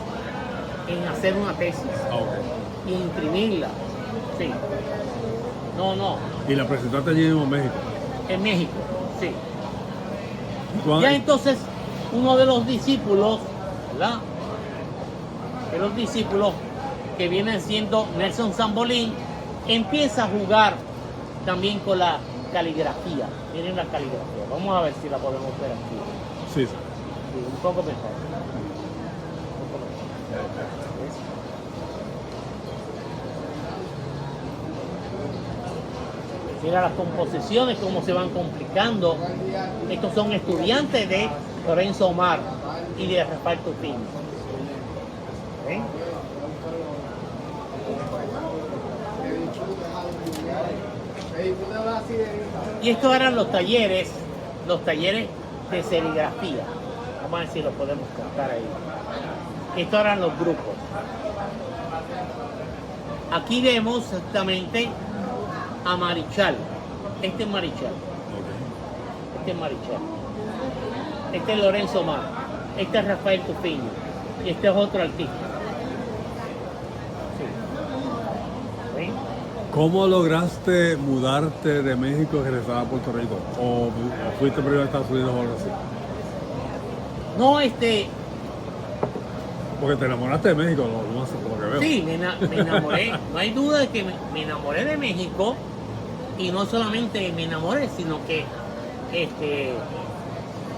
en hacer una tesis Ah, ok. y imprimirla. Sí. No, Y la presentaste allí mismo en México. en México, sí. ¿Y cuándo- Ya entonces, uno de los discípulos, ¿verdad? De los discípulos que vienen siendo Nelson Zambolín, empieza a jugar también con la caligrafía. Miren la caligrafía. Vamos a ver si la podemos ver aquí. Sí, sí. Sí, un poco mejor. ¿Ves? Mira las composiciones, cómo se van complicando. Estos son estudiantes de Lorenzo Mar y de Rafael Tufiño. ¿Ven? Y estos eran los talleres de serigrafía. Vamos a ver si lo podemos contar ahí. Estos eran los grupos. Aquí vemos exactamente a Marichal. Este es Marichal. Ok. Este es Marichal. Este es Lorenzo Mar. Este es Rafael Tufiño. Y este es otro artista. Sí. ¿Ven? ¿Cómo lograste mudarte de México y regresar a Puerto Rico? ¿O fuiste primero a Estados Unidos o algo así? No, Porque te enamoraste de México, no sé por lo que veo. sí, me enamoré. No hay duda de que me enamoré de México. Y no solamente me enamoré, sino que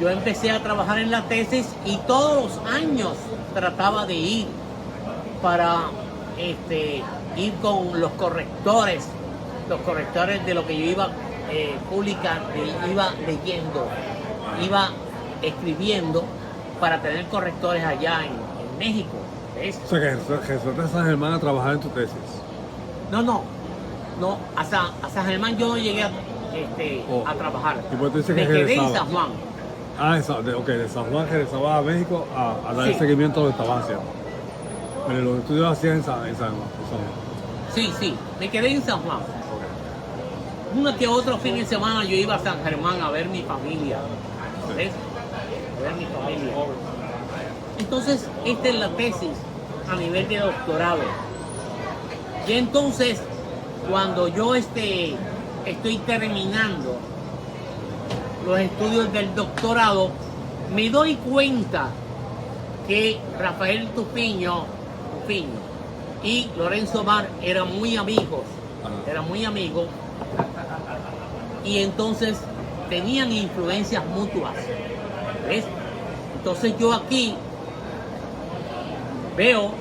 yo empecé a trabajar en la tesis y todos los años trataba de ir para ir con los correctores de lo que yo iba publicando, iba leyendo, iba escribiendo para tener correctores allá en México. ¿Ves? O sea que regresaste a San Germán a trabajar en tu tesis. No, a San Germán yo no llegué a trabajar. ¿Y por qué tú dices Me que quedé en regresabas? San Juan. De San Juan regresaba a México a dar Sí. el seguimiento a lo que estaban haciendo. Pero los estudios hacían en San Juan. Sí, sí, me quedé en San Juan. Uno que otro fin de semana yo iba a San Germán a ver mi familia. ¿Ves? A ver mi familia. Entonces, esta es la tesis a nivel de doctorado. Y entonces, cuando yo estoy terminando los estudios del doctorado, me doy cuenta que Rafael Tupiño y Lorenzo Mar eran muy amigos, y entonces tenían influencias mutuas, ¿ves? Entonces yo aquí veo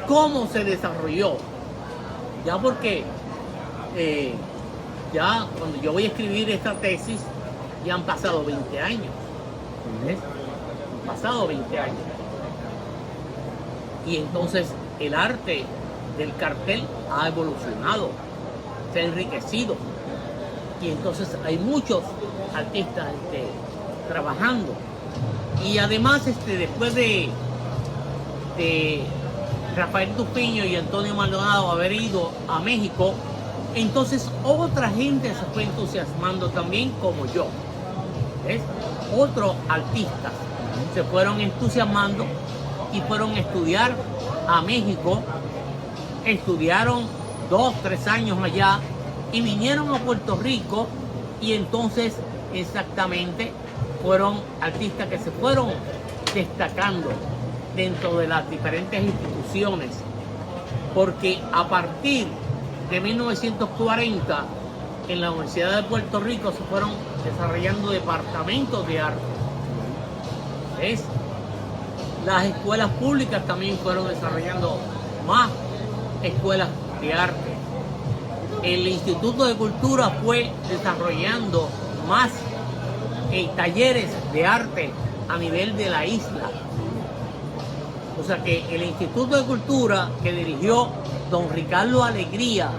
cómo se desarrolló, ya porque ya cuando yo voy a escribir esta tesis ya han pasado 20 años, ¿ves? Han pasado 20 años. Y entonces el arte del cartel ha evolucionado, se ha enriquecido. Y entonces hay muchos artistas trabajando. Y además después de Rafael Tupiño y Antonio Maldonado haber ido a México, entonces otra gente se fue entusiasmando también como yo. ¿Ves? Otros artistas se fueron entusiasmando y fueron a estudiar a México, estudiaron 2, 3 años allá y vinieron a Puerto Rico, y entonces exactamente fueron artistas que se fueron destacando dentro de las diferentes instituciones, porque a partir de 1940 en la Universidad de Puerto Rico se fueron desarrollando departamentos de arte. ¿Ves? Las escuelas públicas también fueron desarrollando más escuelas de arte. El Instituto de Cultura fue desarrollando más talleres de arte a nivel de la isla. O sea que el Instituto de Cultura que dirigió don Ricardo Alegría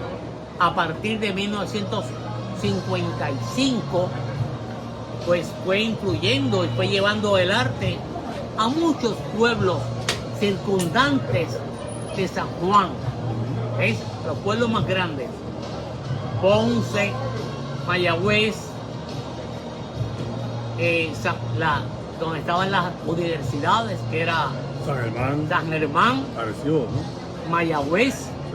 a partir de 1955, pues fue incluyendo y fue llevando el arte a muchos pueblos circundantes de San Juan. ¿Ves? Los pueblos más grandes: Ponce, Mayagüez, donde estaban las universidades, que era San Germán, Arecibo, ¿no? Mayagüez, Sí.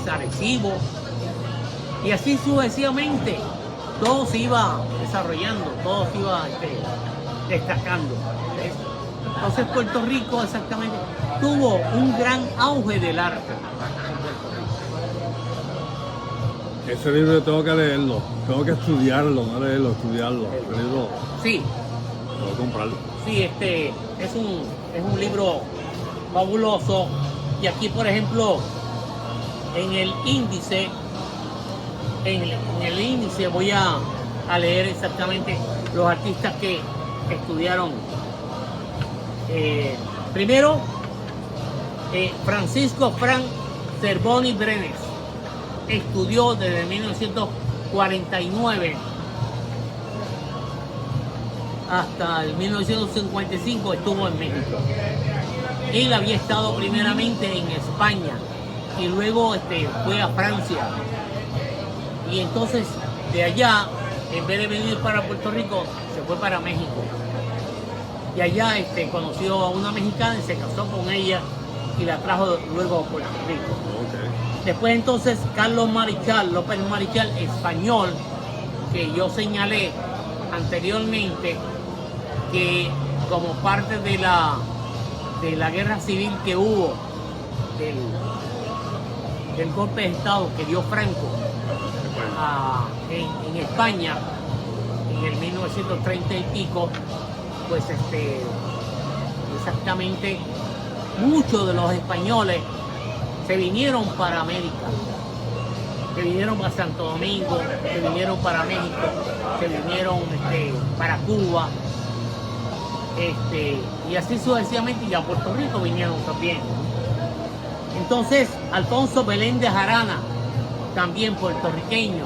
Arecibo, y así sucesivamente. Todo se iba desarrollando, todo se iba destacando. ¿Ves? Entonces Puerto Rico exactamente tuvo un gran auge del arte. Ese libro yo tengo que leerlo, tengo que estudiarlo, no leerlo, estudiarlo. El libro Sí, tengo que comprarlo. sí, es un libro fabuloso. Y aquí, por ejemplo, en el índice voy a leer exactamente los artistas que estudiaron. Primero, Francisco Frank Cervoni Brenes estudió desde 1949 hasta el 1955, estuvo en México. Él había estado primeramente en España y luego fue a Francia, y entonces de allá, en vez de venir para Puerto Rico, se fue para México, y allá conoció a una mexicana y se casó con ella y la trajo luego a Puerto Rico. Okay. Después entonces Carlos López Marichal, español, que yo señalé anteriormente, que como parte de la guerra civil que hubo, del golpe de Estado que dio Franco en España en el 1930 y pico, pues exactamente muchos de los españoles se vinieron para América, se vinieron para Santo Domingo, se vinieron para México, se vinieron para Cuba, y así sucesivamente, y a Puerto Rico vinieron también. Entonces Alfonso Meléndez Arana, también puertorriqueño,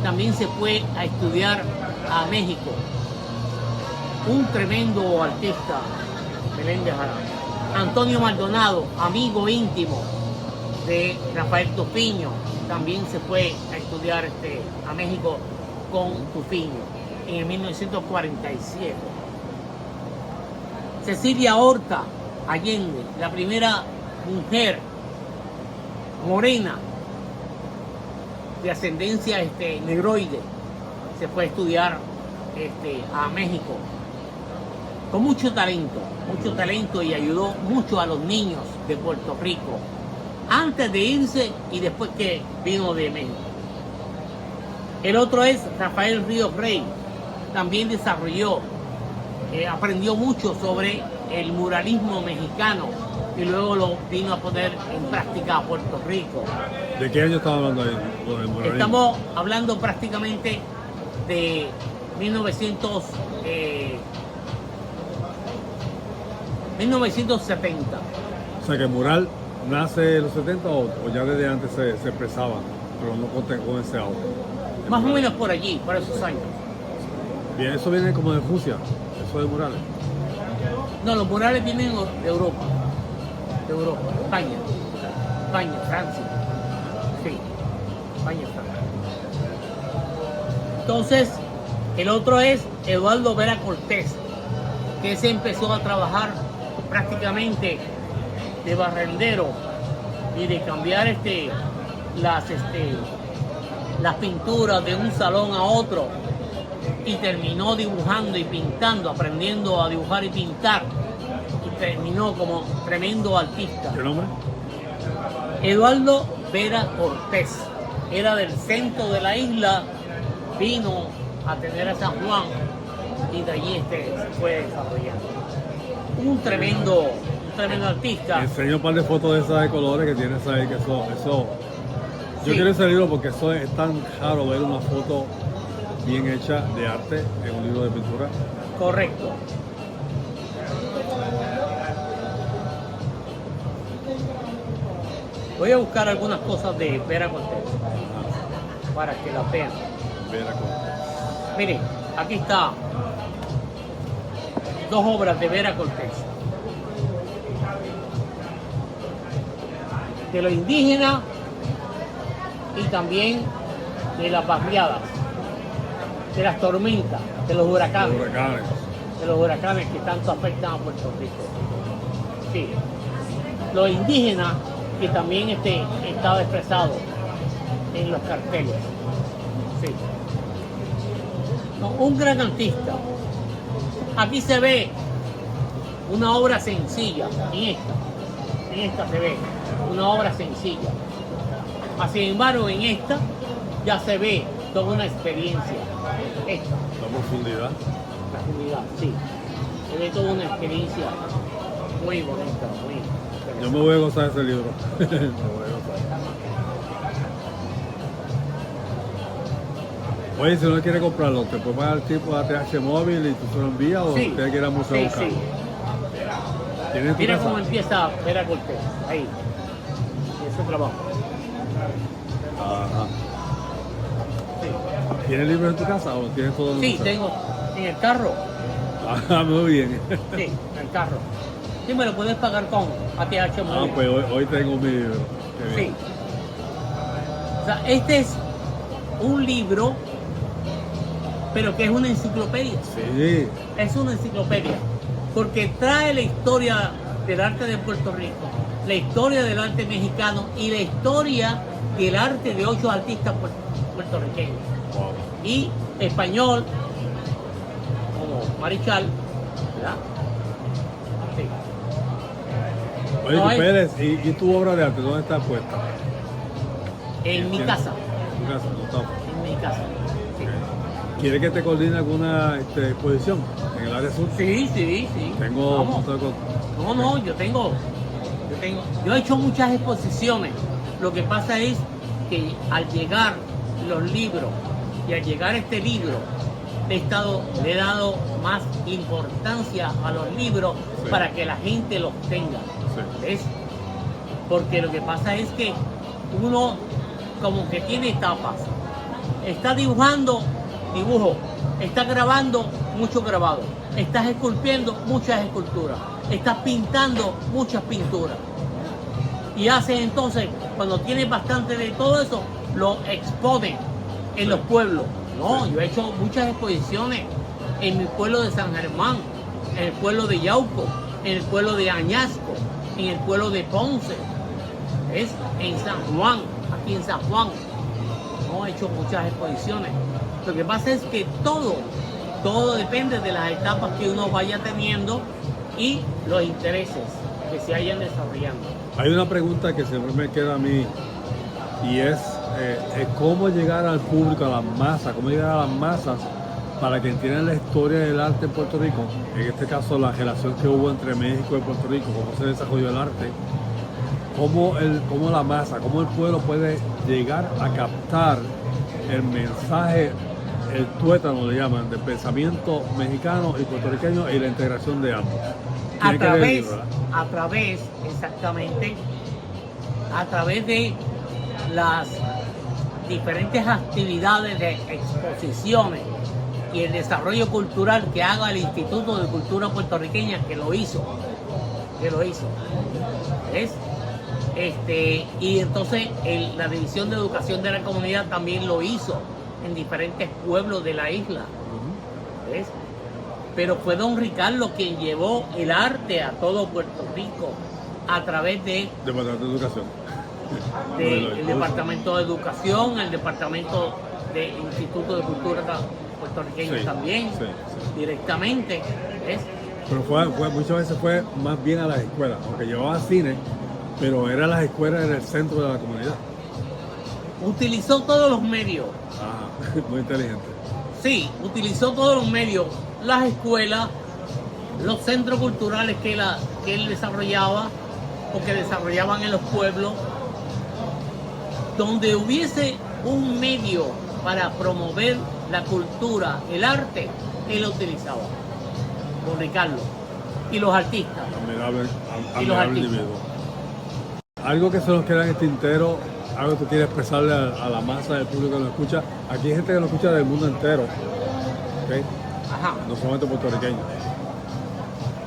también se fue a estudiar a México. un tremendo artista, Meléndez Arana. Antonio Maldonado, amigo íntimo de Rafael Tufiño, también se fue a estudiar a México con Tufiño en el 1947. Cecilia Horta Allende, la primera mujer morena de ascendencia negroide, se fue a estudiar a México con mucho talento y ayudó mucho a los niños de Puerto Rico antes de irse y después que vino de México. El otro es Rafael Ríos Rey, también desarrolló, aprendió mucho sobre el muralismo mexicano y luego lo vino a poner en práctica a Puerto Rico. ¿De qué año estamos hablando ahí? Por el muralismo. Estamos hablando prácticamente de 1970. O sea que el mural nace en los 70 o ya desde antes se expresaba, pero no con ese auge. Más o menos por allí, por esos años. Bien, eso viene como de Rusia, eso de murales. No, los murales vienen de Europa. De Europa, España, Francia. Sí, España, Francia. Entonces, el otro es Eduardo Vera Cortés, que se empezó a trabajar prácticamente de barrendero y de cambiar las pinturas de un salón a otro, y terminó dibujando y pintando, aprendiendo a dibujar y pintar, y terminó como tremendo artista. ¿Qué nombre? Eduardo Vera Cortés, era del centro de la isla, vino a tener a San Juan y de allí se fue desarrollando. Un tremendo artista. Enseño un par de fotos de esas de colores que tienes ahí, que eso. Yo Sí. quiero ese libro porque eso es tan raro ver una foto bien hecha de arte en un libro de pintura. Correcto. Voy a buscar algunas cosas de Vera Cortés para que las vean. Vera Cortés. Miren, aquí está dos obras de Vera Cortés. De los indígenas y también de las barriadas, de las tormentas, de los huracanes. Huracanes. De los huracanes que tanto afectan a Puerto Rico. Sí. Los indígenas, que también estaba expresado en los carteles. Sí. No, un gran artista. Aquí se ve una obra sencilla, en esta se ve una obra sencilla. Sin embargo, en esta ya se ve toda una experiencia. Esta. La profundidad. La comunidad, sí. Se ve toda una experiencia muy bonita, muy interesante. Yo me voy a gozar ese libro. Me voy a gozar. Oye, si uno quiere comprarlo, ¿te puede pagar el tipo de ATH móvil y tú se lo envías o Sí, tiene que ir al museo a sí, buscarlo? sí. ¿Tienes en tu Mira casa? cómo empieza Vera Cortés, ahí. Ese trabajo. Ajá. Sí, ¿Tienes libros en tu casa o tienes todo en el sí, museo? tengo en el carro. Ah, muy bien. Sí, en el carro. Sí, me lo puedes pagar con ATH Ah, móvil. pues hoy tengo mi libro. Qué Sí. bien. O sea, este es un libro, pero que es una enciclopedia. Sí. Es una enciclopedia, porque trae la historia del arte de Puerto Rico, la historia del arte mexicano y la historia del arte de 8 artistas puertorriqueños Wow. y español, como Marichal, ¿verdad? Sí. Oye, No tú, hay- Pérez, ¿y tu obra de arte dónde está puesta? En mi casa, En tu casa, no está. en mi casa. Sí. ¿Quieres que te coordine alguna exposición en el área sur? Sí, sí, sí. Tengo Vamos. punto de No, yo he hecho muchas exposiciones. Lo que pasa es que al llegar los libros y al llegar este libro, le he dado más importancia a los libros Sí. para que la gente los tenga. Sí. ¿Ves? Porque lo que pasa es que uno como que tiene etapas. Está dibujando, dibujo. Está grabando, muchos grabados. Estás esculpiendo muchas esculturas. Estás pintando muchas pinturas. Y haces entonces, cuando tienes bastante de todo eso, lo exponen en los pueblos. No, yo he hecho muchas exposiciones en mi pueblo de San Germán, en el pueblo de Yauco, en el pueblo de Añasco, en el pueblo de Ponce, ¿ves? En San Juan, aquí en San Juan. No he hecho muchas exposiciones. Lo que pasa es que todo depende de las etapas que uno vaya teniendo y los intereses que se vayan desarrollando. Hay una pregunta que siempre me queda a mí y es cómo llegar al público, a las masas, cómo llegar a las masas para que entiendan la historia del arte en Puerto Rico, en este caso la relación que hubo entre México y Puerto Rico, cómo se desarrolló el arte, cómo la masa, cómo el pueblo puede llegar a captar el mensaje, el tuétano le llaman, del pensamiento mexicano y puertorriqueño y la integración de ambos. Exactamente, a través de las diferentes actividades de exposiciones y el desarrollo cultural que haga el Instituto de Cultura Puertorriqueña, que lo hizo, ¿ves? Y entonces la División de Educación de la Comunidad también lo hizo en diferentes pueblos de la isla, ¿ves? Pero fue don Ricardo quien llevó el arte a todo Puerto Rico a través de Departamento de Educación. El Departamento de Educación, el Departamento del Instituto de Cultura Puertorriqueño también, directamente, ¿ves? Pero muchas veces fue más bien a las escuelas, aunque llevaba cine, pero eran las escuelas en el centro de la comunidad. Utilizó todos los medios. Ah, muy inteligente. Sí, utilizó todos los medios, las escuelas, los centros culturales que él desarrollaba o que desarrollaban en los pueblos, donde hubiese un medio para promover la cultura, el arte, él lo utilizaba, don Ricardo, y los artistas. Admirable individuo. Algo que se nos queda en el tintero, algo que tú quieres expresarle a la masa del público que nos escucha. Aquí hay gente que nos escucha del mundo entero, ¿okay? Ajá. No solamente puertorriqueños.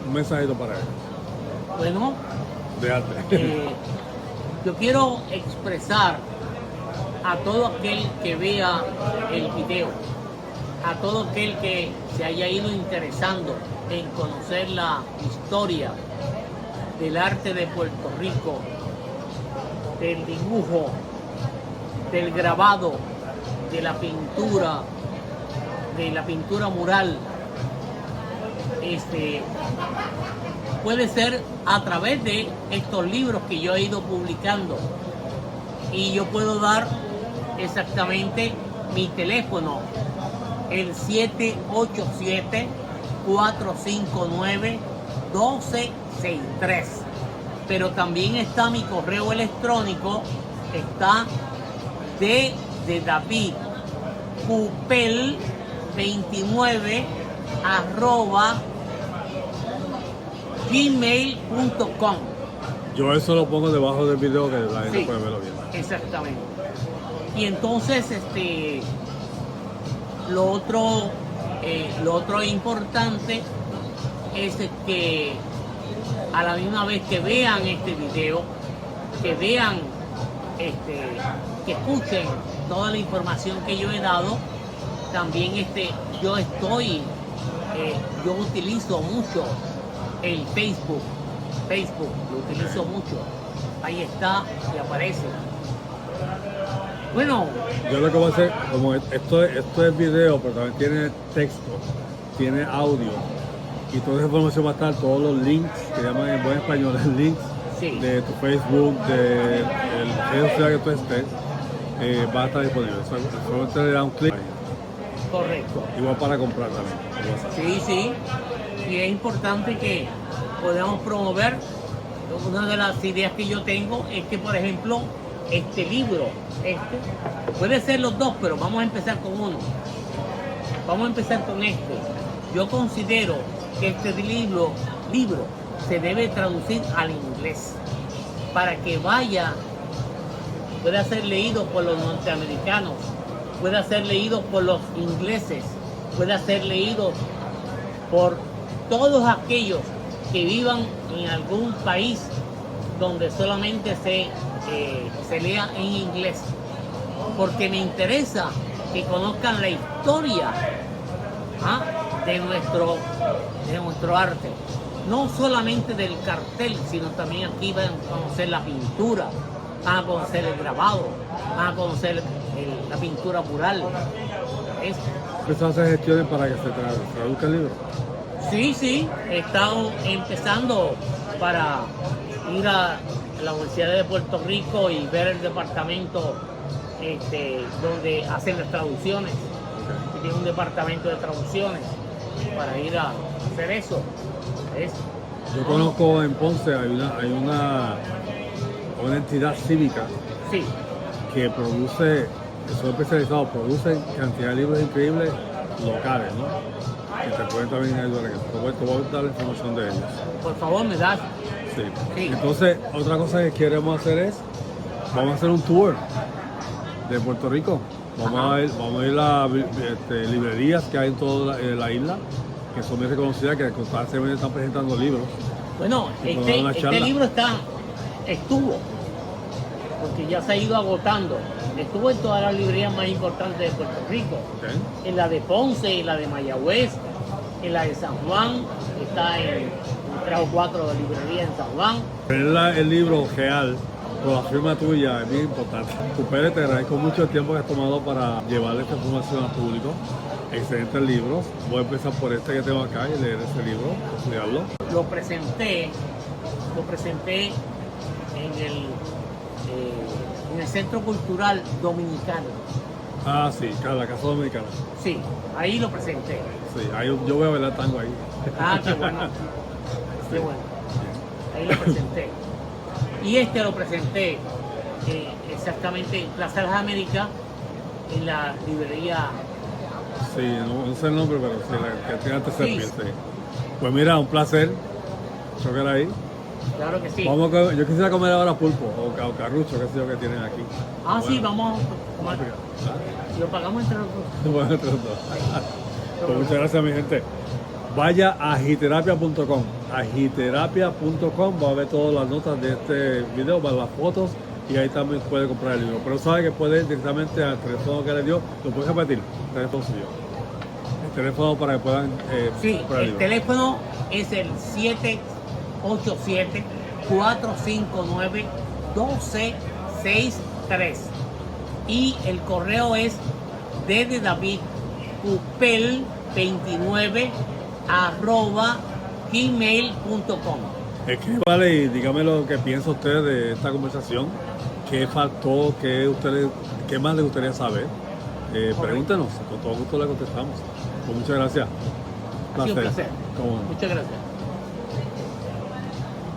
Un mensajito para ellos. Bueno, de arte. yo quiero expresar a todo aquel que vea el video, a todo aquel que se haya ido interesando en conocer la historia del arte de Puerto Rico, del dibujo, del grabado, de la pintura mural, puede ser a través de estos libros que yo he ido publicando, y yo puedo dar exactamente mi teléfono, el 787-459-1263, pero también está mi correo electrónico, está de David Cupel 29 @gmail.com. Yo eso lo pongo debajo del video que la gente puede verlo bien. Exactamente. Y entonces lo otro importante es que a la misma vez que vean este video, que vean, que escuchen toda la información que yo he dado, también yo utilizo mucho el Facebook, lo utilizo mucho, ahí está y aparece. Bueno, yo lo que voy a hacer, como esto es video, pero también tiene texto, tiene audio, y toda esa información va a estar, todos los links, que llaman en buen español, links de tu Facebook, de el social que tú estés, va a estar disponible. Solo te le da un clic. Correcto. Igual para comprar también. Sí. Y es importante que podamos promover. Una de las ideas que yo tengo es que, por ejemplo, este libro, puede ser los dos, pero vamos a empezar con uno. Vamos a empezar con este. Yo considero que este libro se debe traducir al inglés para que pueda ser leído por los norteamericanos, pueda ser leído por los ingleses, pueda ser leído por todos aquellos que vivan en algún país donde solamente se lea en inglés, porque me interesa que conozcan la historia de nuestro arte, no solamente del cartel, sino también aquí van a conocer la pintura, van a conocer el grabado, van a conocer la pintura mural. ¿Ves? ¿Empezó a hacer gestiones para que se traduzca el libro? Sí, he estado empezando para ir a la Universidad de Puerto Rico y ver el departamento donde hacen las traducciones. Okay. Tiene un departamento de traducciones para ir a hacer eso. ¿Ves? Yo conozco en Ponce, hay una entidad cívica Sí, que produce, que son especializados, producen cantidad de libros increíbles locales, ¿no? Que te pueden también ayudar en eso. Te voy a dar la información de ellos. por favor, me das. Sí. Sí. Entonces, otra cosa que queremos hacer es, vamos a hacer un tour de Puerto Rico. Vamos a ir a librerías que hay en toda la isla, que son bien reconocidas, que constantemente están presentando libros. Bueno, Y podemos dar una este charla. libro estuvo, porque ya se ha ido agotando. Estuvo en todas las librerías más importantes de Puerto Rico. ¿Ok? En la de Ponce, en la de Mayagüez, en la de San Juan, está en 3 o 4 librerías en San Juan. Tener el libro real con la firma tuya es bien importante. Tu Pérez, te agradezco mucho el tiempo que has tomado para llevarle esta información al público. Excelentes libros. Voy a empezar por este que tengo acá y leer ese libro, estudiarlo. Lo presenté en el Centro Cultural Dominicano. Ah, sí, la Casa Dominicana. Sí, ahí lo presenté. Sí, ahí yo voy a bailar tango ahí. Ah, qué bueno. Qué bueno. Ahí lo presenté. Y lo presenté exactamente en Plaza de las Américas, en la librería. Sí, no sé el nombre, pero sí, la que tiene antes Sí. sí. Pues mira, un placer chocar ahí. Claro que sí. Yo quisiera comer ahora pulpo o carrucho, qué sé yo, que tienen aquí. Ah, Bueno, sí, vamos a comer. Lo pagamos entre los dos. Bueno, entre los dos. Pues muchas gracias, mi gente. Vaya a agiterapia.com. Agiterapia.com. Va a ver todas las notas de este video, va a ver las fotos y ahí también puede comprar el libro. Pero sabe que puede ir directamente al teléfono que le dio. ¿Lo puedes repetir? El teléfono suyo. El teléfono para que puedan Sí, comprar el el libro. teléfono es el 787-459-1263 y el correo es dddavidcupel29@gmail.com. Escríbale y dígame lo que piensa usted de esta conversación. ¿Qué faltó? ¿Qué más le gustaría saber? Pregúntenos, con todo gusto le contestamos. Pues muchas gracias. Ha sido un placer. Cómo no. Muchas gracias.